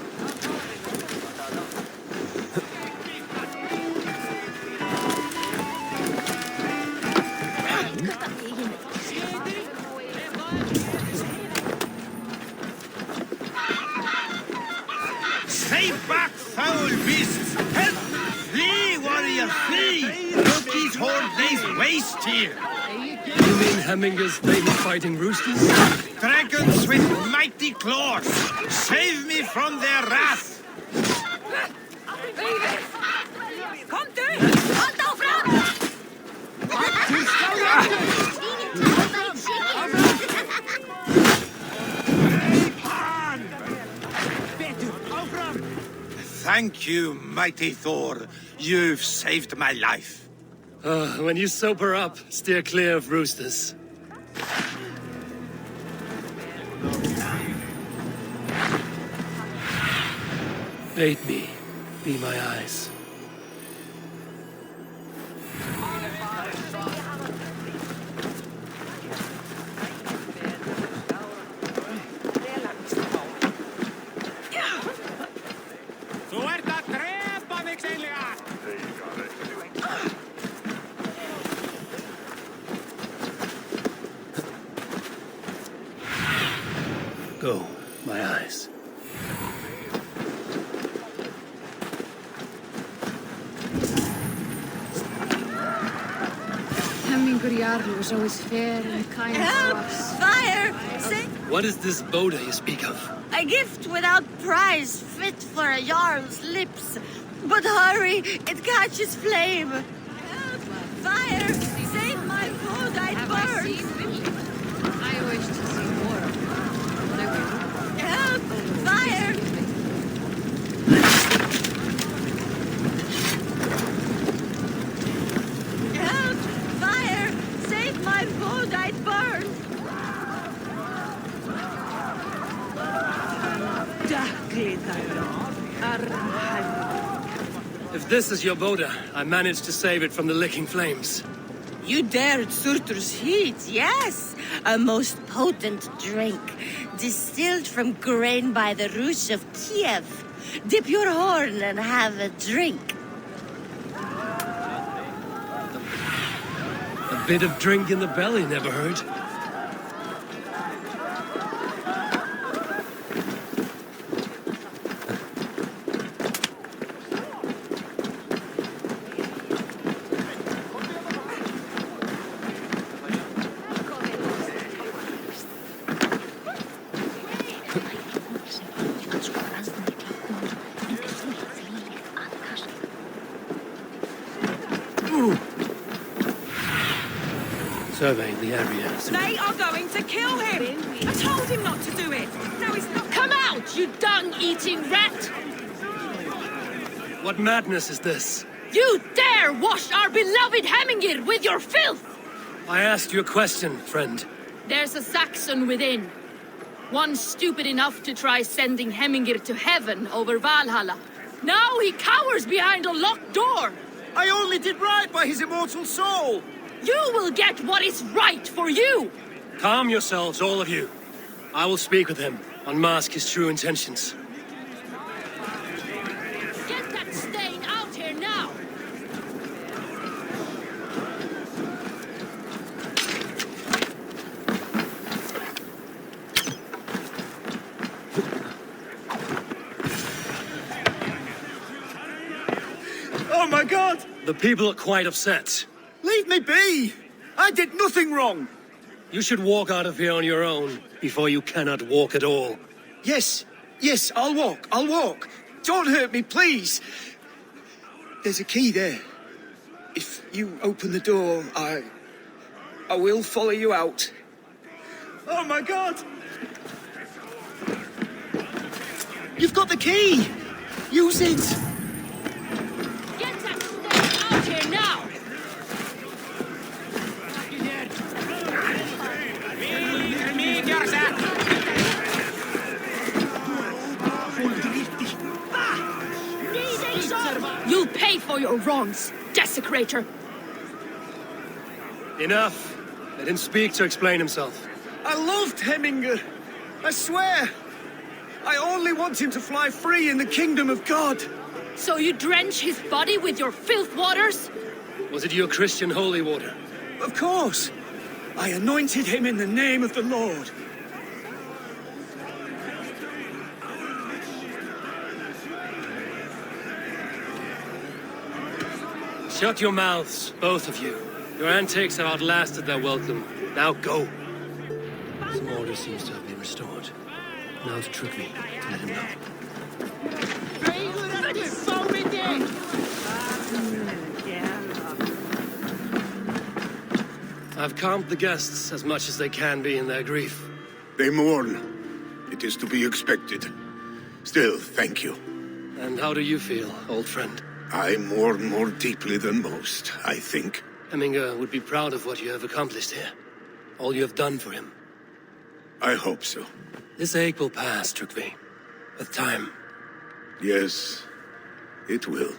Stay back, foul beasts! Help! Flee, warrior, flee! Loki's horde lays waste here! You mean Hemminger's famous fighting roosters? Dragons with mighty claws! Save me from their wrath! Kom du! Halt av fram! Thank you, mighty Thor. You've saved my life. When you sober up, steer clear of roosters. Bait me. Be my eyes. Þú ert að drepa mig, seinlega! Go, my eyes. Hemmingur Jarl was always fair and kind to us. Fire! Say, What is this Boda you speak of? a gift without price, fit for a Jarl's lips. But hurry, it catches flame. Help! Fire! Save my food, I Have I burn! seen him? I wish to see more of him. But I will. Help! Fire! Help! Fire! Save my food, I burn! If this is your Boda, I managed to save it from the licking flames. You dared Surtur's heat, yes. A most potent drink, distilled from grain by the roots of Kiev. Dip your horn and have a drink. A bit of drink in the belly never hurt. Surveying the area. They are going to kill him! I told him not to do it! No, he's not. Come out, you dung-eating rat! What madness is this? You dare wash our beloved Hemmingir with your filth! I asked you a question, friend. There's a Saxon within. One stupid enough to try sending Hemmingir to heaven over Valhalla. Now he cowers behind a locked door! I only did right by his immortal soul! You will get what is right for you! Calm yourselves, all of you. I will speak with him, unmask his true intentions. Get that stain out here now! Oh my god! The people are quite upset. Leave me be! I did nothing wrong! You should walk out of here on your own, before you cannot walk at all. Yes, I'll walk. Don't hurt me, please. There's a key there. If you open the door, I will follow you out. Oh my god! You've got the key! Use it! Get that stain out here now! pay for your wrongs, desecrator! Enough! Let him speak to explain himself. I loved Hemminger. I swear. I only want him to fly free in the kingdom of God. So you drench his body with your filth waters? Was it your Christian holy water? Of course. I anointed him in the name of the Lord. Shut your mouths, both of you. Your antics have outlasted their welcome. Now go. Some order seems to have been restored. Now to trick me, to let him know. I've calmed the guests as much as they can be in their grief. They mourn. It is to be expected. Still, thank you. And how do you feel, old friend? I mourn more deeply than most, I think. Hemminger would be proud of what you have accomplished here. All you have done for him. I hope so. This ache will pass, Trygve. With time. Yes, it will.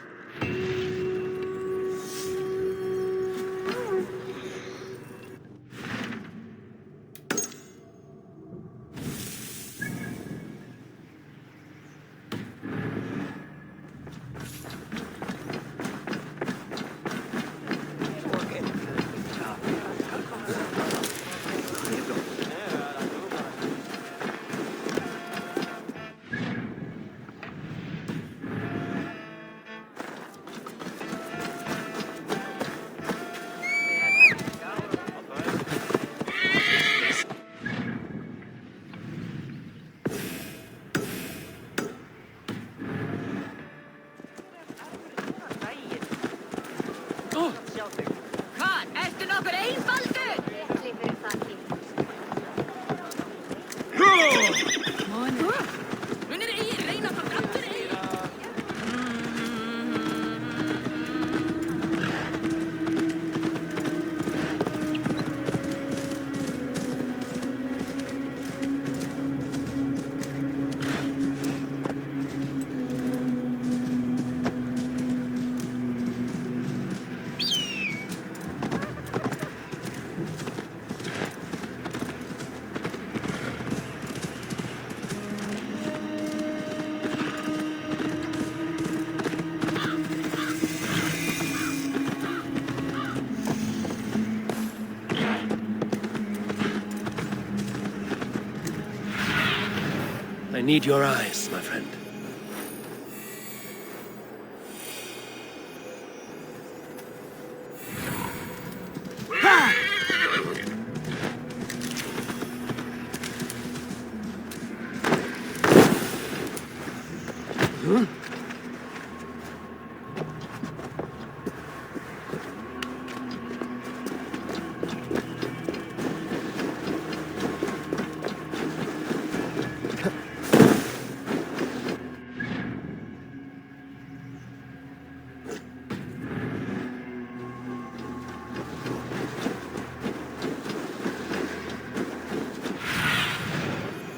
I need your eyes, my friend.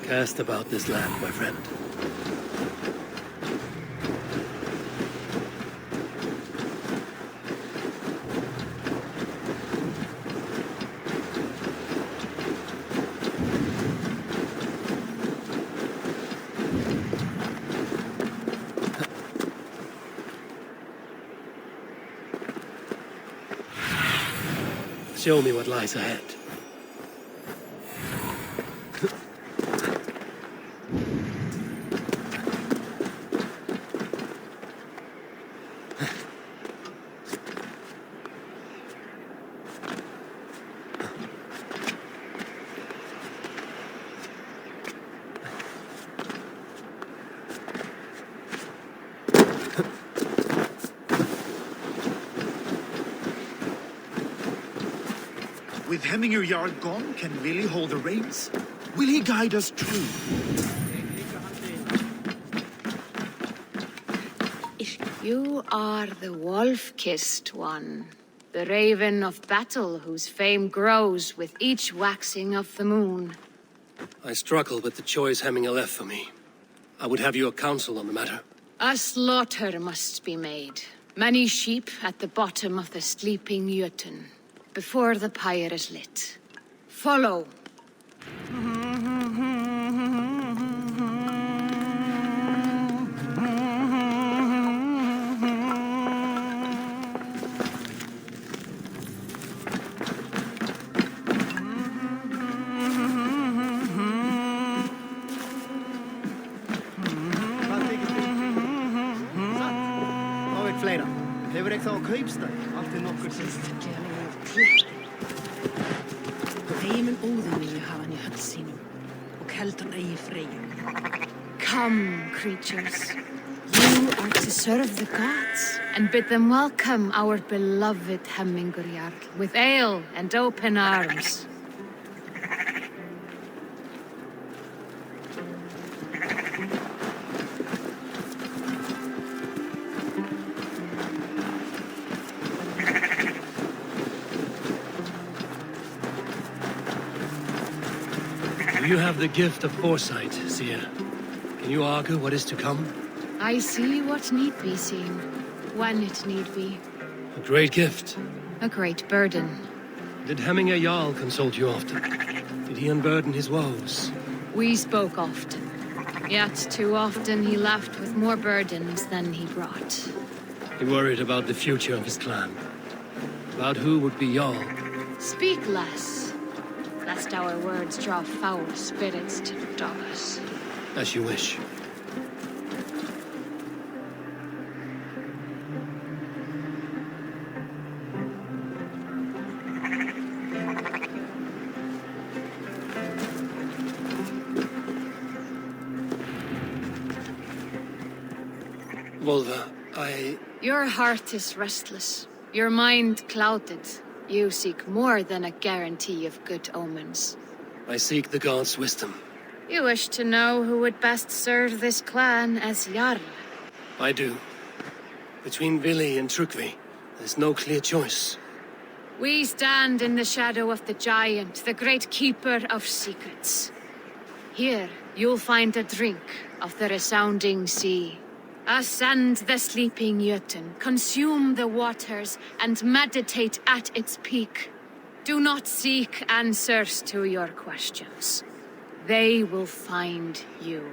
Cast about this land, my friend. Show me what lies ahead. With Hemminger Jarl gone, can Vili hold the reins? Will he guide us true? You are the wolf-kissed one, the raven of battle whose fame grows with each waxing of the moon. I struggle with the choice Hemminger left for me. I would have your counsel on the matter. A slaughter must be made. Many sheep at the bottom of the sleeping Jötun, before the pyre is lit. Follow. Hefur ekki þá á kaupstað? Allt nokkur sem... Heiminn óðum vilja hafa hann í höll sínum og keldan eigi Freyju. Come, creatures. You are to serve the gods and bid them welcome our beloved Hemmingur Jarl with ale and open arms. You have the gift of foresight, Seer. Can you argue what is to come? I see what need be seen, when it need be. A great gift. A great burden. Did Hemmingur Jarl consult you often? Did he unburden his woes? We spoke often. Yet too often he left with more burdens than he brought. He worried about the future of his clan. About who would be Jarl. Speak less, lest our words draw foul spirits to dog us. As you wish. Volva, Your heart is restless, your mind clouded. You seek more than a guarantee of good omens. I seek the gods' wisdom. You wish to know who would best serve this clan as Jarl. I do. Between Vili and Trukvi, there's no clear choice. We stand in the shadow of the giant, the great keeper of secrets. Here, you'll find a drink of the resounding sea. Ascend the sleeping Jötun, consume the waters, and meditate at its peak. Do not seek answers to your questions. They will find you.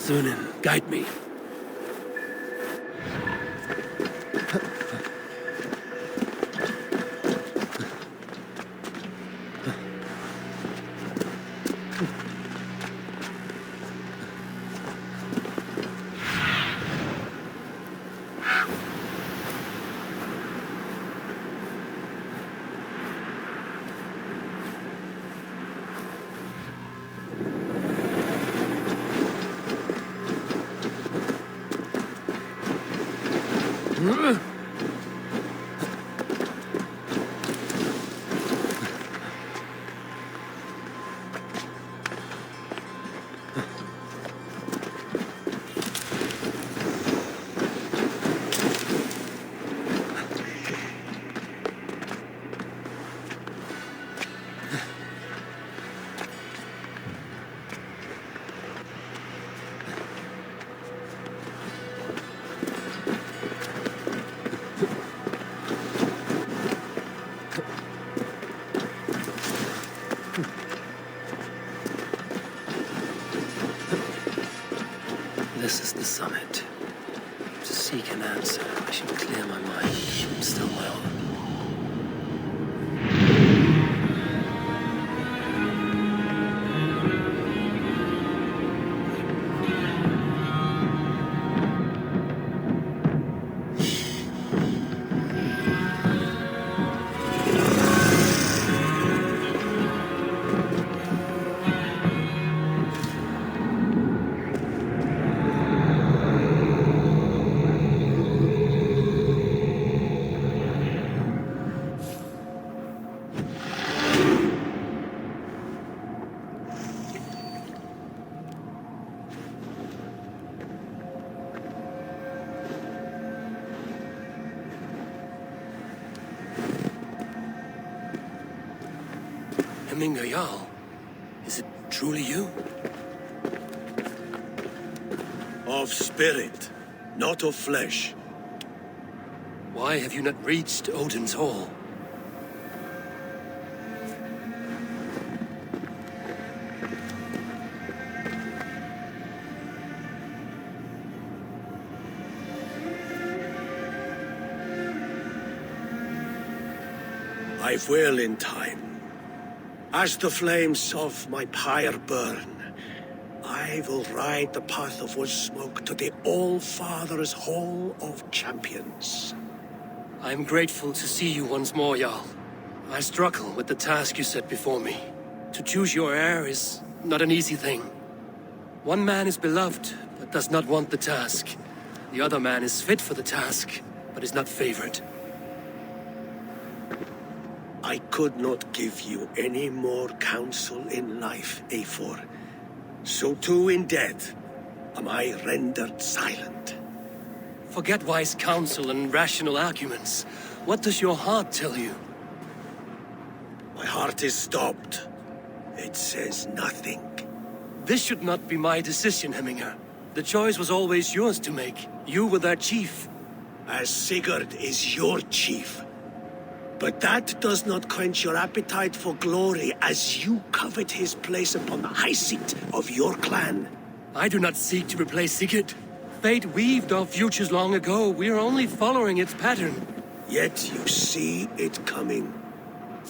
Sunan, guide me. This is the summit. To seek an answer, I should clear my mind and still my honor. Hemminger Jarl. Is it truly you? Of spirit, not of flesh. Why have you not reached Odin's Hall? I will in time. As the flames of my pyre burn, I will ride the path of wood smoke to the All-Father's Hall of Champions. I am grateful to see you once more, Jarl. I struggle with the task you set before me. To choose your heir is not an easy thing. One man is beloved, but does not want the task. The other man is fit for the task, but is not favored. I could not give you any more counsel in life, Eivor. So too in death am I rendered silent. Forget wise counsel and rational arguments. What does your heart tell you? My heart is stopped. It says nothing. This should not be my decision, Hemminger. The choice was always yours to make. You were their chief. As Sigurd is your chief. But that does not quench your appetite for glory as you covet his place upon the high seat of your clan. I do not seek to replace Sigurd. Fate weaved our futures long ago. We are only following its pattern. Yet you see it coming.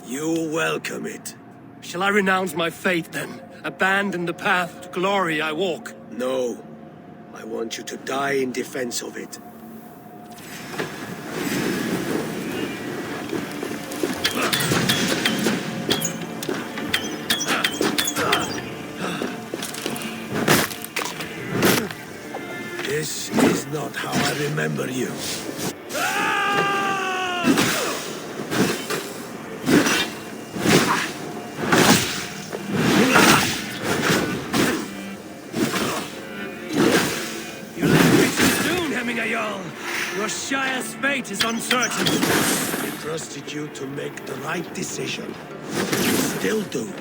You welcome it. Shall I renounce my fate, then? Abandon the path to glory I walk? No. I want you to die in defense of it. This is not how I remember you. You left me too soon, Hemminger Jarl. Your Shire's fate is uncertain. I trusted you to make the right decision. You still do.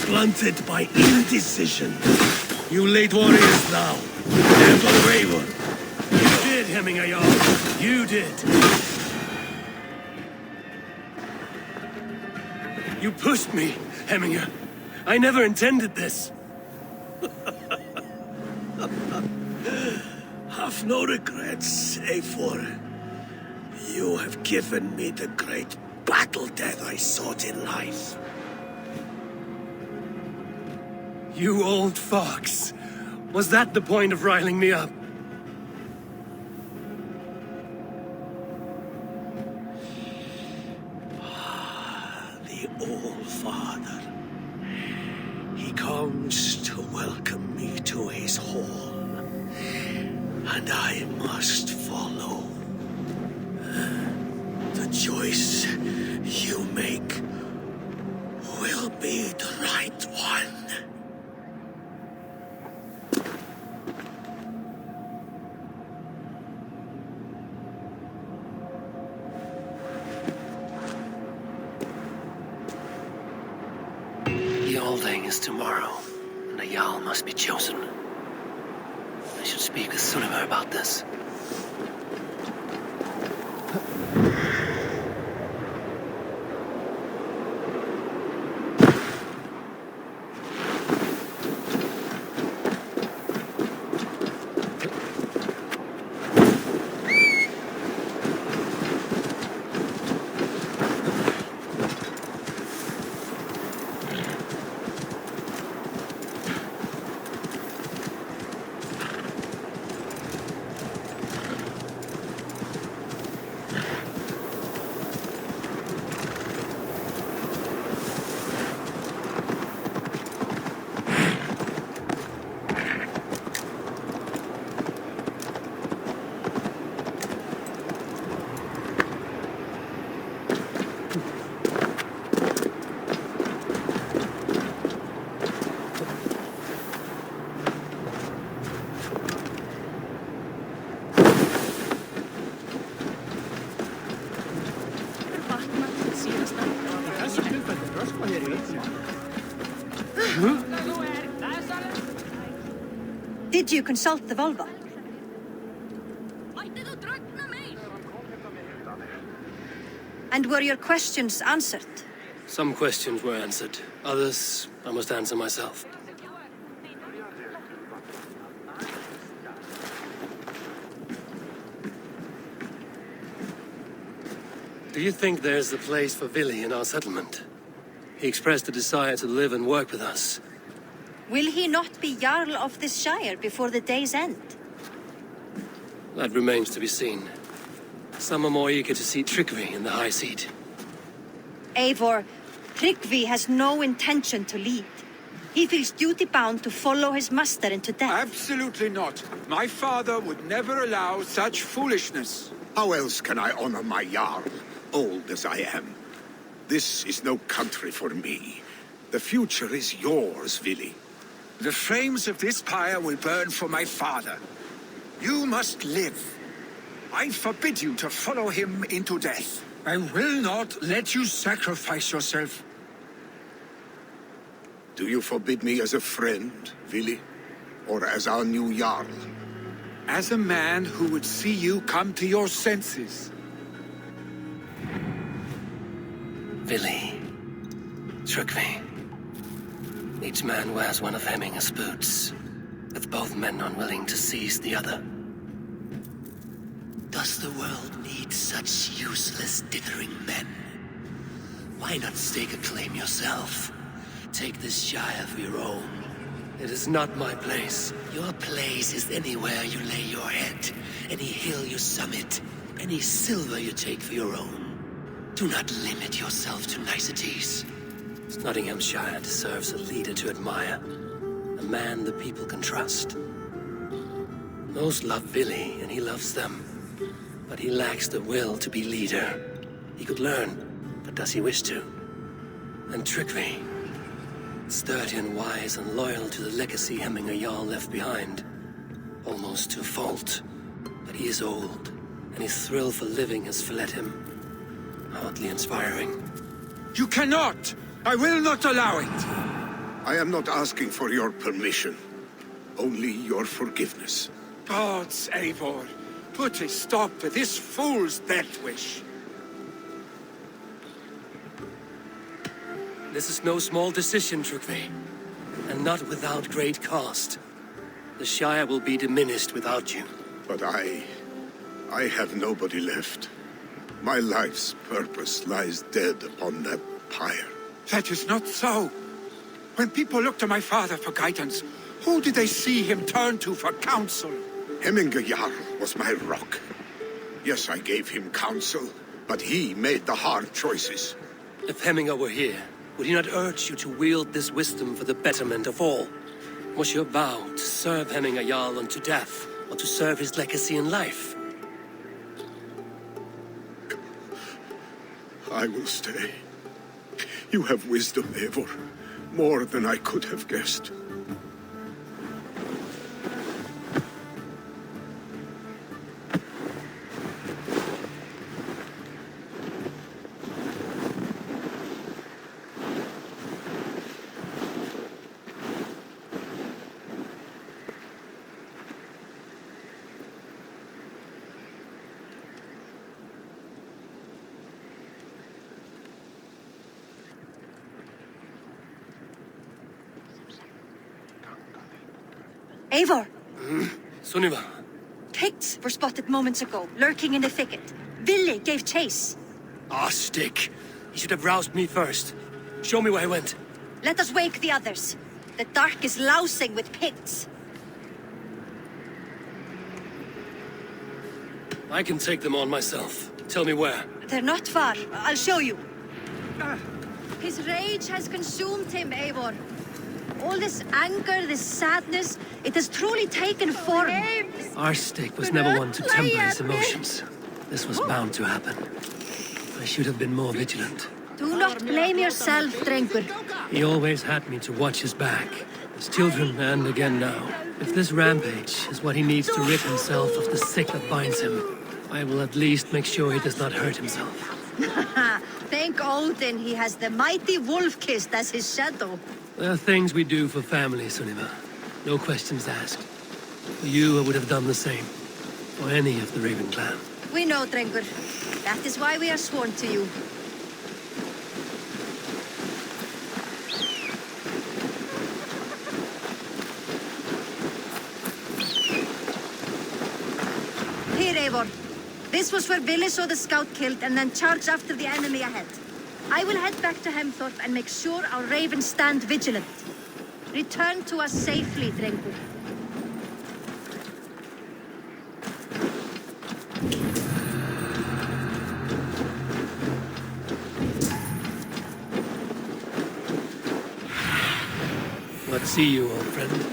Blunted by indecision. You late warriors now. Never waver. You did, Hemminger Jarl. You did. You pushed me, Hemminger. I never intended this. Have no regrets, Eivor. You have given me the great battle death I sought in life. You old fox. Was that the point of riling me up? The All-Father. He comes to welcome me to his hall. And I must follow. The choice you make will be the right one. The Alding is tomorrow, and a Jarl must be chosen. I should speak with Sunniva about this. Did you consult the Volva? And were your questions answered? Some questions were answered. Others, I must answer myself. Do you think there's a place for Vili in our settlement? He expressed a desire to live and work with us. Will he not be Jarl of this shire before the day's end? That remains to be seen. Some are more eager to see Tryggvi in the high seat. Eivor, Tryggvi has no intention to lead. He feels duty-bound to follow his master into death. Absolutely not. My father would never allow such foolishness. How else can I honor my Jarl, old as I am? This is no country for me. The future is yours, Vili. The flames of this pyre will burn for my father. You must live. I forbid you to follow him into death. I will not let you sacrifice yourself. Do you forbid me as a friend, Vili? Or as our new Jarl? As a man who would see you come to your senses. Vili. Tryggvi. Each man wears one of Hemminger's boots, with both men unwilling to seize the other. Does the world need such useless, dithering men? Why not stake a claim yourself? Take this shire for your own. It is not my place. Your place is anywhere you lay your head, any hill you summit, any silver you take for your own. Do not limit yourself to niceties. Nottinghamshire deserves a leader to admire. A man the people can trust. Most love Vili, and he loves them. But he lacks the will to be leader. He could learn, but does he wish to? And Tryggvi. Sturdy and wise and loyal to the legacy Hemminger Jarl left behind. Almost to a fault. But he is old, and his thrill for living has fled him. Hardly inspiring. You cannot! I will not allow it! I am not asking for your permission. Only your forgiveness. Gods, Eivor, put a stop to this fool's death wish. This is no small decision, Tryggvi. And not without great cost. The Shire will be diminished without you. But I have nobody left. My life's purpose lies dead upon that pyre. That is not so. When people look to my father for guidance, who did they see him turn to for counsel? Hemminger Jarl was my rock. Yes, I gave him counsel, but he made the hard choices. If Hemminger were here, would he not urge you to wield this wisdom for the betterment of all? Was your vow to serve Hemminger Jarl unto death, or to serve his legacy in life? I will stay. You have wisdom, Eivor. More than I could have guessed. Eivor! Sunniva! Picts were spotted moments ago, lurking in the thicket. Vili gave chase. Ah, stick! He should have roused me first. Show me where he went. Let us wake the others. The dark is lousing with Picts. I can take them on myself. Tell me where. They're not far. I'll show you. His rage has consumed him, Eivor. All this anger, this sadness, it has truly taken form. Arstick was never one to temper his emotions. This was bound to happen. I should have been more vigilant. Do not blame yourself, Drengur. He always had me to watch his back. His children, and again now. If this rampage is what he needs to rid himself of the sick that binds him, I will at least make sure he does not hurt himself. Thank Odin he has the mighty wolf-kissed as his shadow. There are things we do for family, Sunniva. No questions asked. For you, I would have done the same. For any of the Raven clan. We know, Drengur. That is why we are sworn to you. Here, Eivor. This was where Vili saw the scout killed and then charged after the enemy ahead. I will head back to Hemthorpe and make sure our ravens stand vigilant. Return to us safely, Drengur. Let's see you, old friend.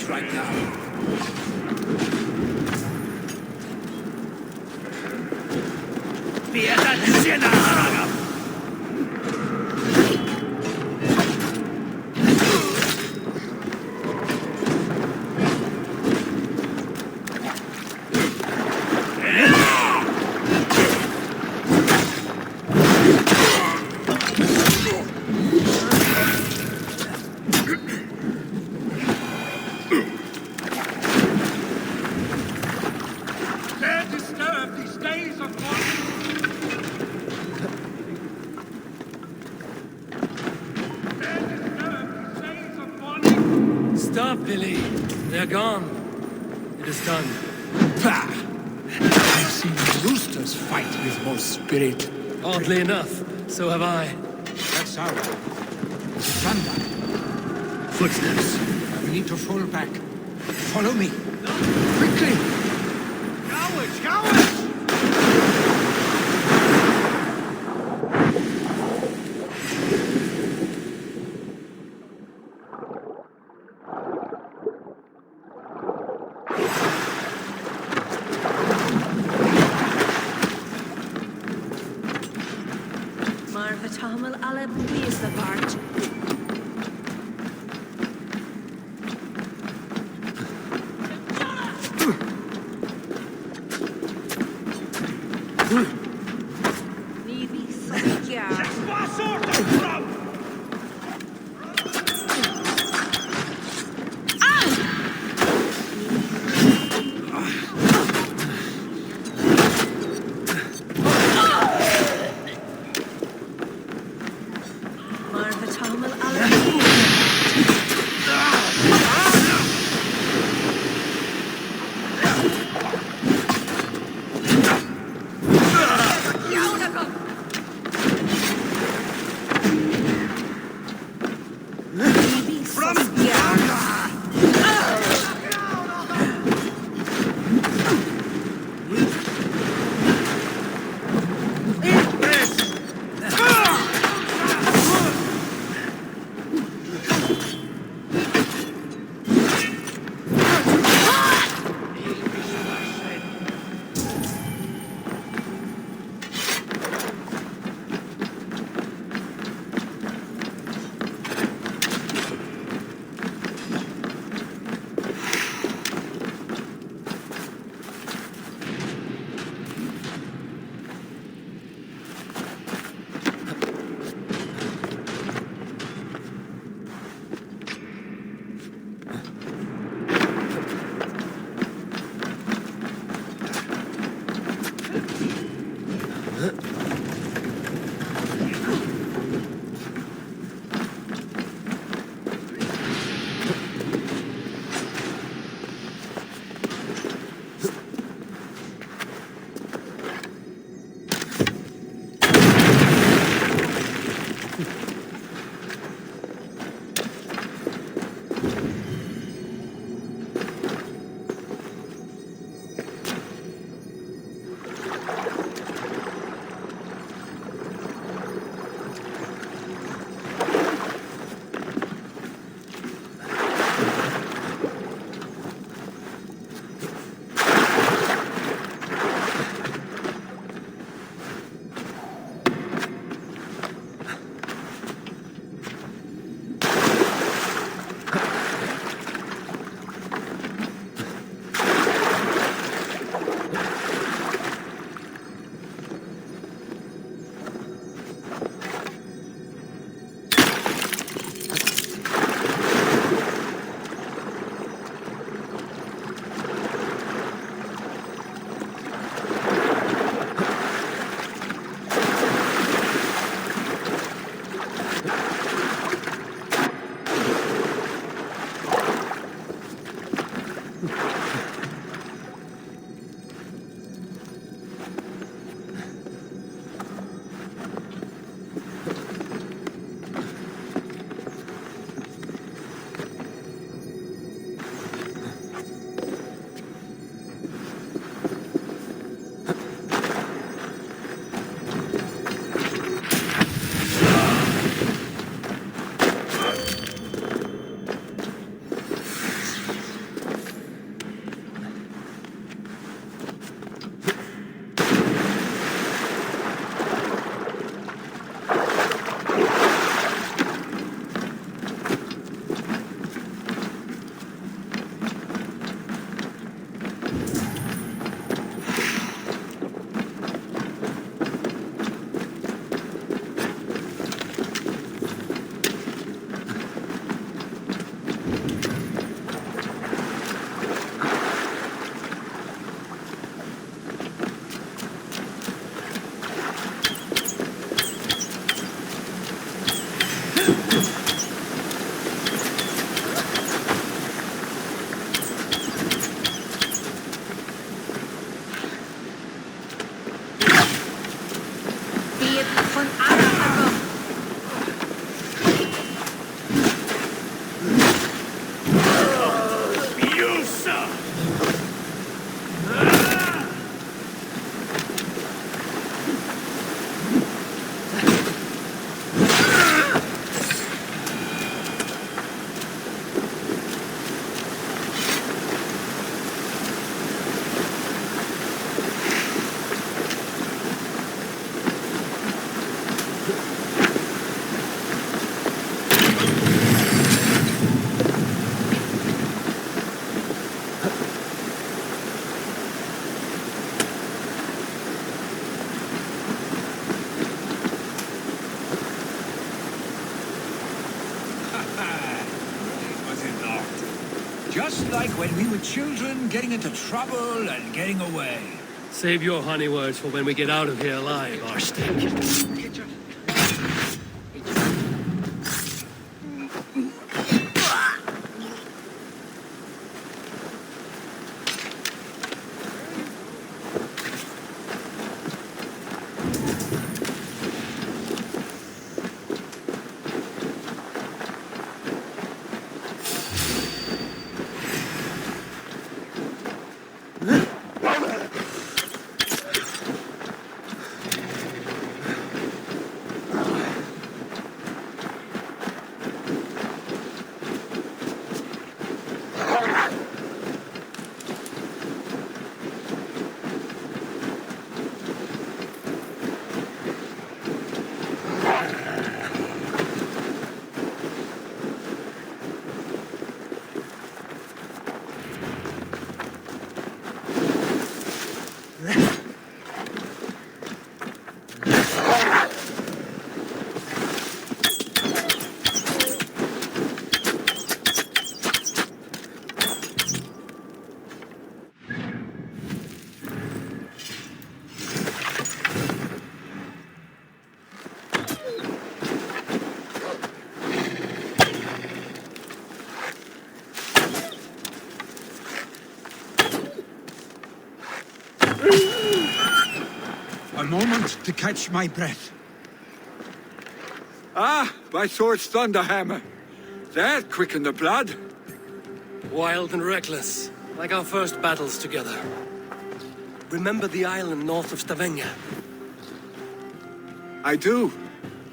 Right now. Stop, Billy. They're gone. It is done. Pah! I've seen roosters fight with more spirit. Oddly enough, so have I. That's our thunder. Footsteps. We need to fall back. Follow me. Quickly! Cowards! Cowards! Tamil Alep, please the part. Just like when we were children, getting into trouble and getting away. Save your honey words for when we get out of here alive, Arstink. A moment to catch my breath. Ah, my sword's thunderhammer. That quickened the blood. Wild and reckless, like our first battles together. Remember the island north of Stavanger? I do.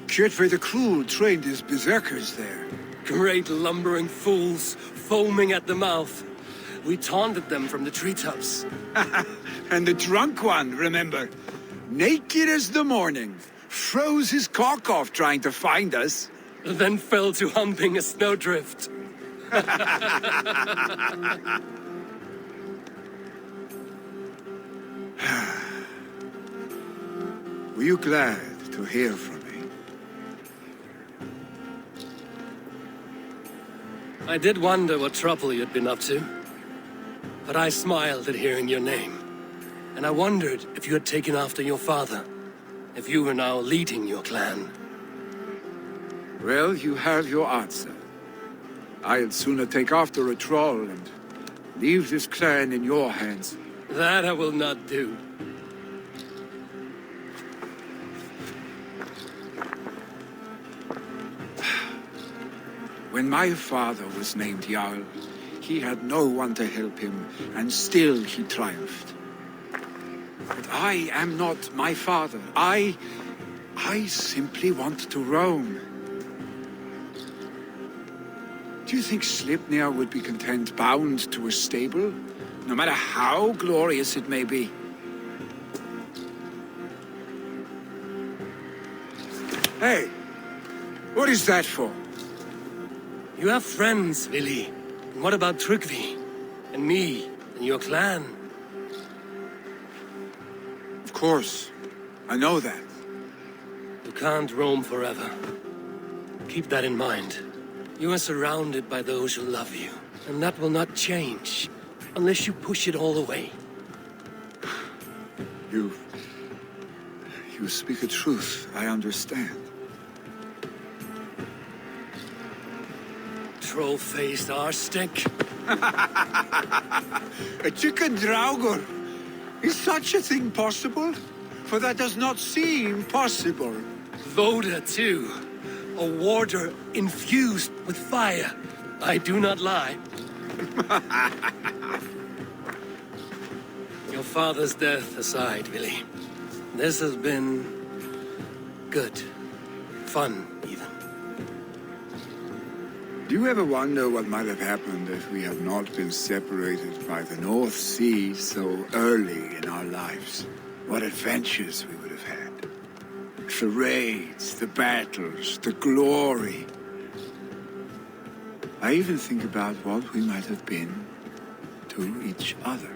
Kjotve the Cruel trained his berserkers there. Great lumbering fools, foaming at the mouth. We taunted them from the treetops. And the drunk one, remember? Naked as the morning. Froze his cock off trying to find us. Then fell to humping a snowdrift. Were you glad to hear from me? I did wonder what trouble you'd been up to. But I smiled at hearing your name. And I wondered if you had taken after your father. If you were now leading your clan. Well, you have your answer. I'd sooner take after a troll and Leave this clan in your hands. That I will not do. When my father was named Jarl, he had no one to help him, and still he triumphed. But I am not my father. I simply want to roam. Do you think Sleipnir would be content bound to a stable, no matter how glorious it may be? Hey, what is that for? You have friends, Vili. And what about Tryggvi? And me? And your clan? Of course. I know that. You can't roam forever. Keep that in mind. You are surrounded by those who love you. And that will not change. Unless you push it all away. You speak a truth. I understand. Troll-faced arstick. A chicken draugur. Is such a thing possible? For that does not seem possible. Voda, too. A warder infused with fire. I do not lie. Your father's death aside, Vili. This has been... good. Fun, even. Do you ever wonder what might have happened if we had not been separated by the North Sea so early in our lives? What adventures we would have had. The raids, the battles, the glory. I even think about what we might have been to each other.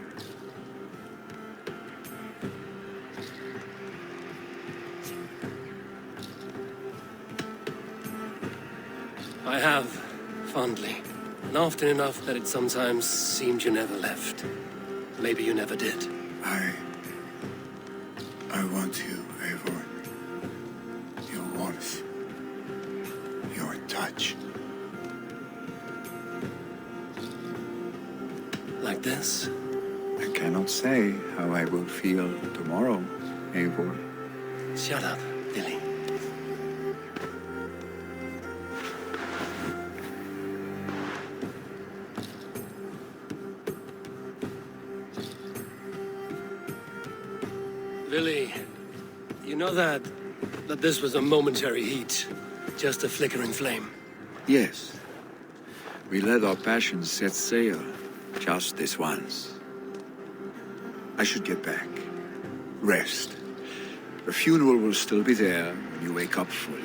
I have, fondly. And often enough that it sometimes seemed you never left. Maybe you never did. I want you, Eivor. Your warmth. Your touch. Like this? I cannot say how I will feel tomorrow, Eivor. Shut up, Billy. Lily, you know that this was a momentary heat, just a flickering flame. Yes. We let our passions set sail, just this once. I should get back. Rest. The funeral will still be there when you wake up fully.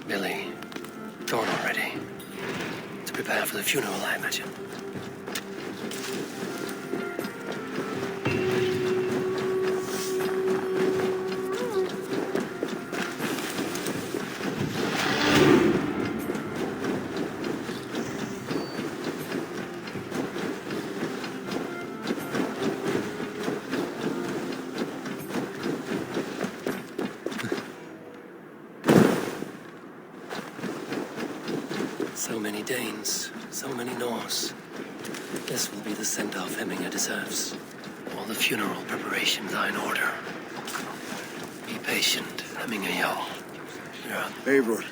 Billy, dawn already. To prepare for the funeral, I imagine. So many Danes, so many Norse. This will be the send-off Hemminger deserves. All the funeral preparations are in order. Be patient, Hemminger Jarl. Eivor,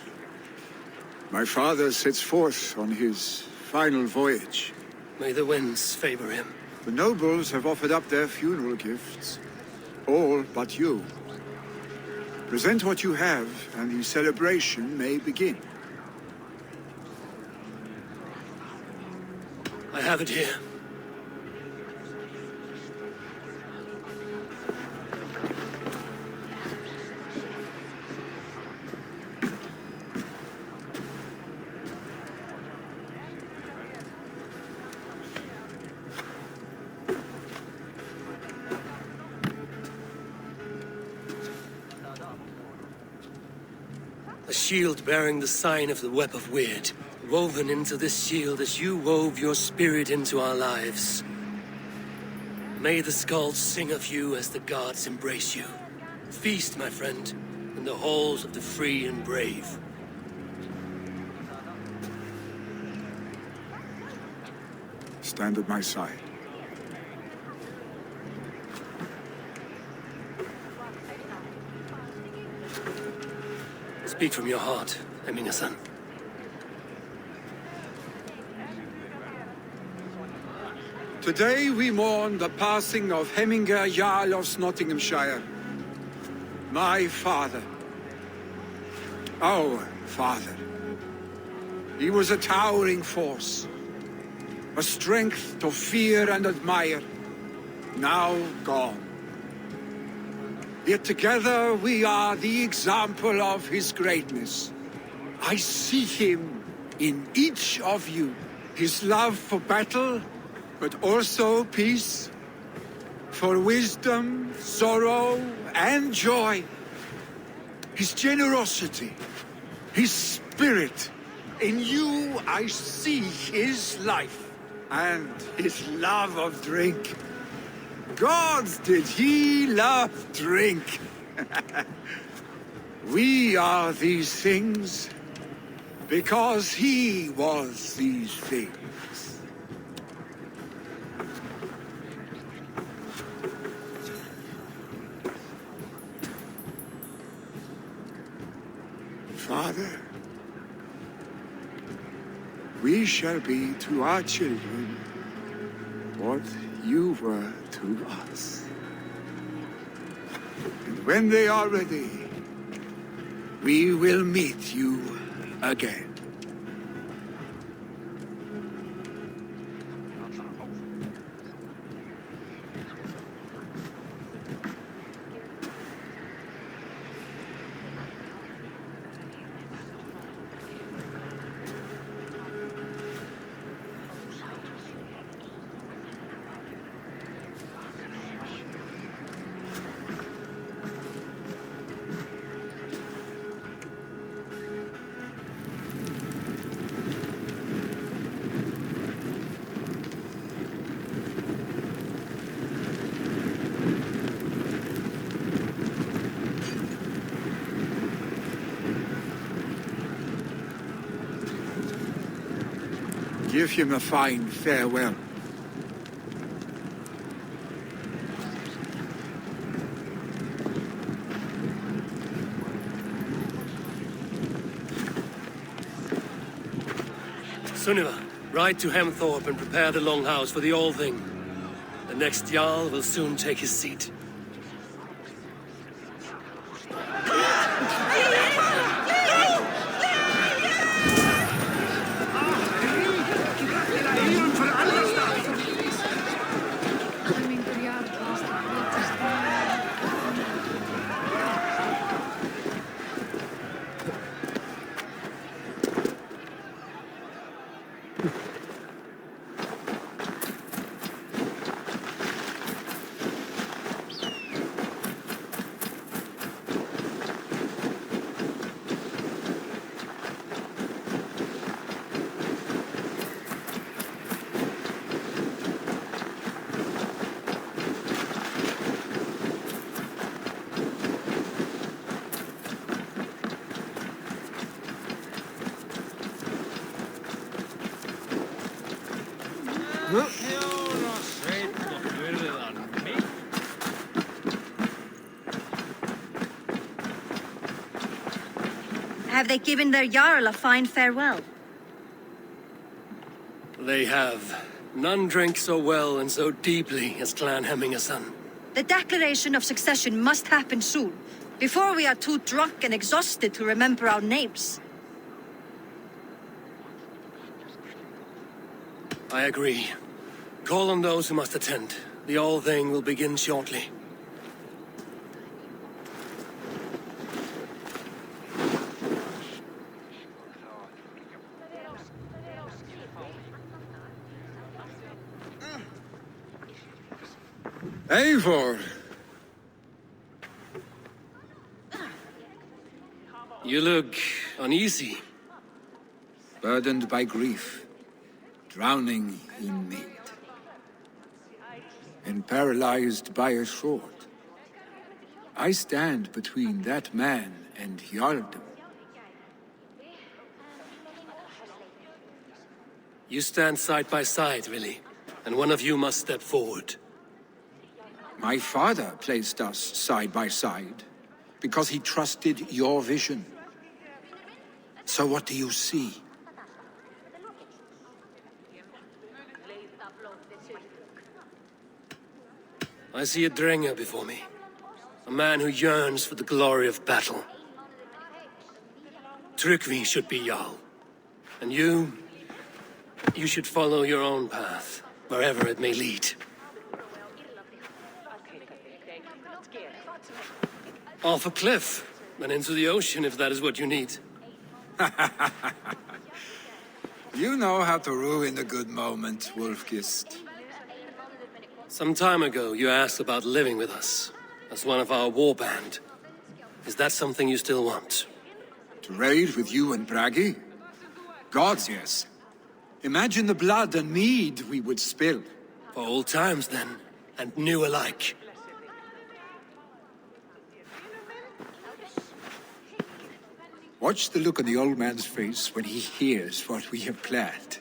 my father sets forth on his final voyage. May the winds favor him. The nobles have offered up their funeral gifts. All but you. Present what you have, and the celebration may begin. I have it here. A shield bearing the sign of the Web of Weird. Woven into this shield as you wove your spirit into our lives. May the skulls sing of you as the gods embrace you. Feast, my friend, in the halls of the free and brave. Stand at my side. Speak from your heart, Hassan. Today we mourn the passing of Hemminger Jarl of Nottinghamshire. My father. Our father. He was a towering force. A strength to fear and admire. Now gone. Yet together we are the example of his greatness. I see him in each of you. His love for battle, but also peace. For wisdom, sorrow, and joy. His generosity, his spirit. In you I see his life, and his love of drink. Gods, did he love drink! We are these things because he was these things. Father, we shall be to our children what you were to us. And when they are ready, we will meet you again. Give him a fine farewell. Sunniva, ride to Hemthorpe and prepare the Longhouse for the All-Thing. The next Jarl will soon take his seat. Have they given their Jarl a fine farewell? They have. None drank so well and so deeply as Clan Hassan. The declaration of succession must happen soon, before we are too drunk and exhausted to remember our names. I agree. Call on those who must attend. The All-Thing will begin shortly. Eivor! You look uneasy. Burdened by grief, drowning in mead. and paralyzed by a sword. I stand between that man and Jarldom. You stand side by side, really, and one of you must step forward. My father placed us side by side because he trusted your vision. So what do you see? I see a Drenger before me. A man who yearns for the glory of battle. Tryggvi should be Jarl. And you should follow your own path, wherever it may lead. Off a cliff, and into the ocean if that is what you need. You know how to ruin a good moment, Wolfgist. Some time ago, you asked about living with us, as one of our war band. Is that something you still want? To raid with you and Bragi? Gods, yes. Imagine the blood and mead we would spill. For old times, then, and new alike. Watch the look on the old man's face when he hears what we have planned.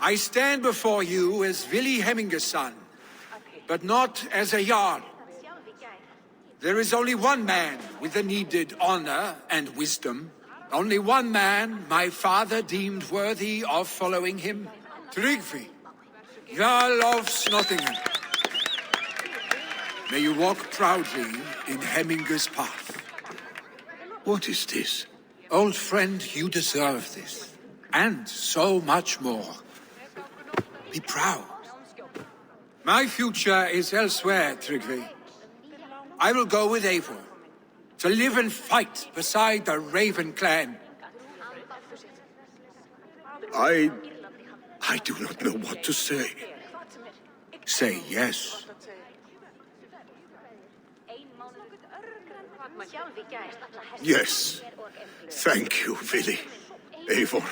I stand before you as Vili Hemminger's son, but not as a Jarl. There is only one man with the needed honor and wisdom. Only one man my father deemed worthy of following him. Tryggvi, Jarl of Snottingham. May you walk proudly in Hemminger's path. What is this? Old friend, you deserve this. And so much more. Be proud. My future is elsewhere, Tryggvi. I will go with Eivor, to live and fight beside the Raven clan. I do not know what to say. Say yes. Yes. Thank you, Vili. Eivor.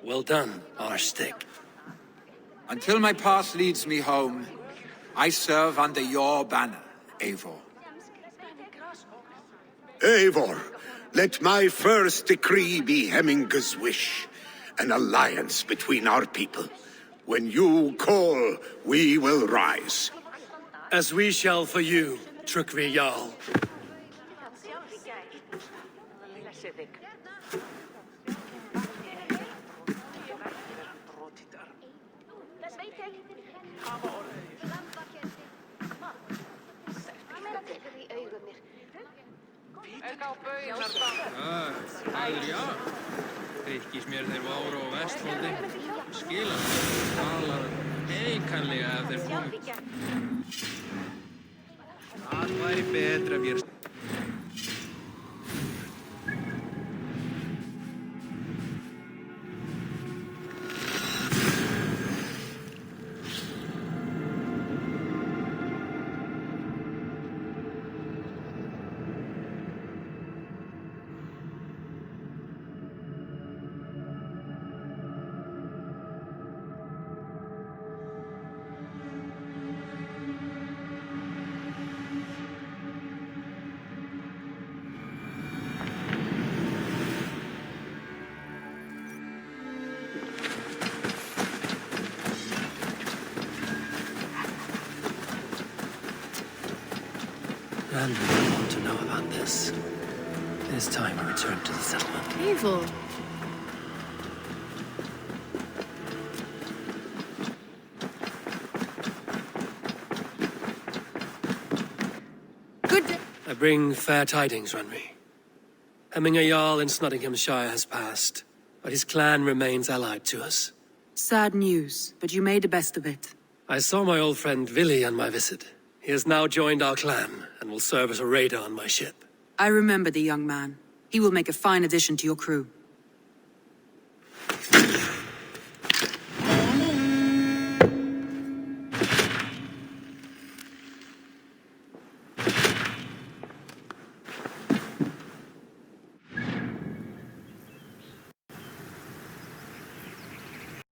Well done, Arstick. Until my path leads me home, I serve under your banner, Eivor. Eivor, let my first decree be Hemminger's wish. An alliance between our people. When you call, we will rise. As we shall for you, Tryggvi Jarl. Ríkismér þeir váru á Vestfóndi. Skilast talar eikanlega ef þeir komi. Það væri betra ef ég... And we want to know about this. It is time we return to the settlement. Eivor. Good day. I bring fair tidings, Runry. Hemminger Jarl in Snottinghamshire has passed, but his clan remains allied to us. Sad news, but you made the best of it. I saw my old friend Vili on my visit. He has now joined our clan, and will serve as a raider on my ship. I remember the young man. He will make a fine addition to your crew.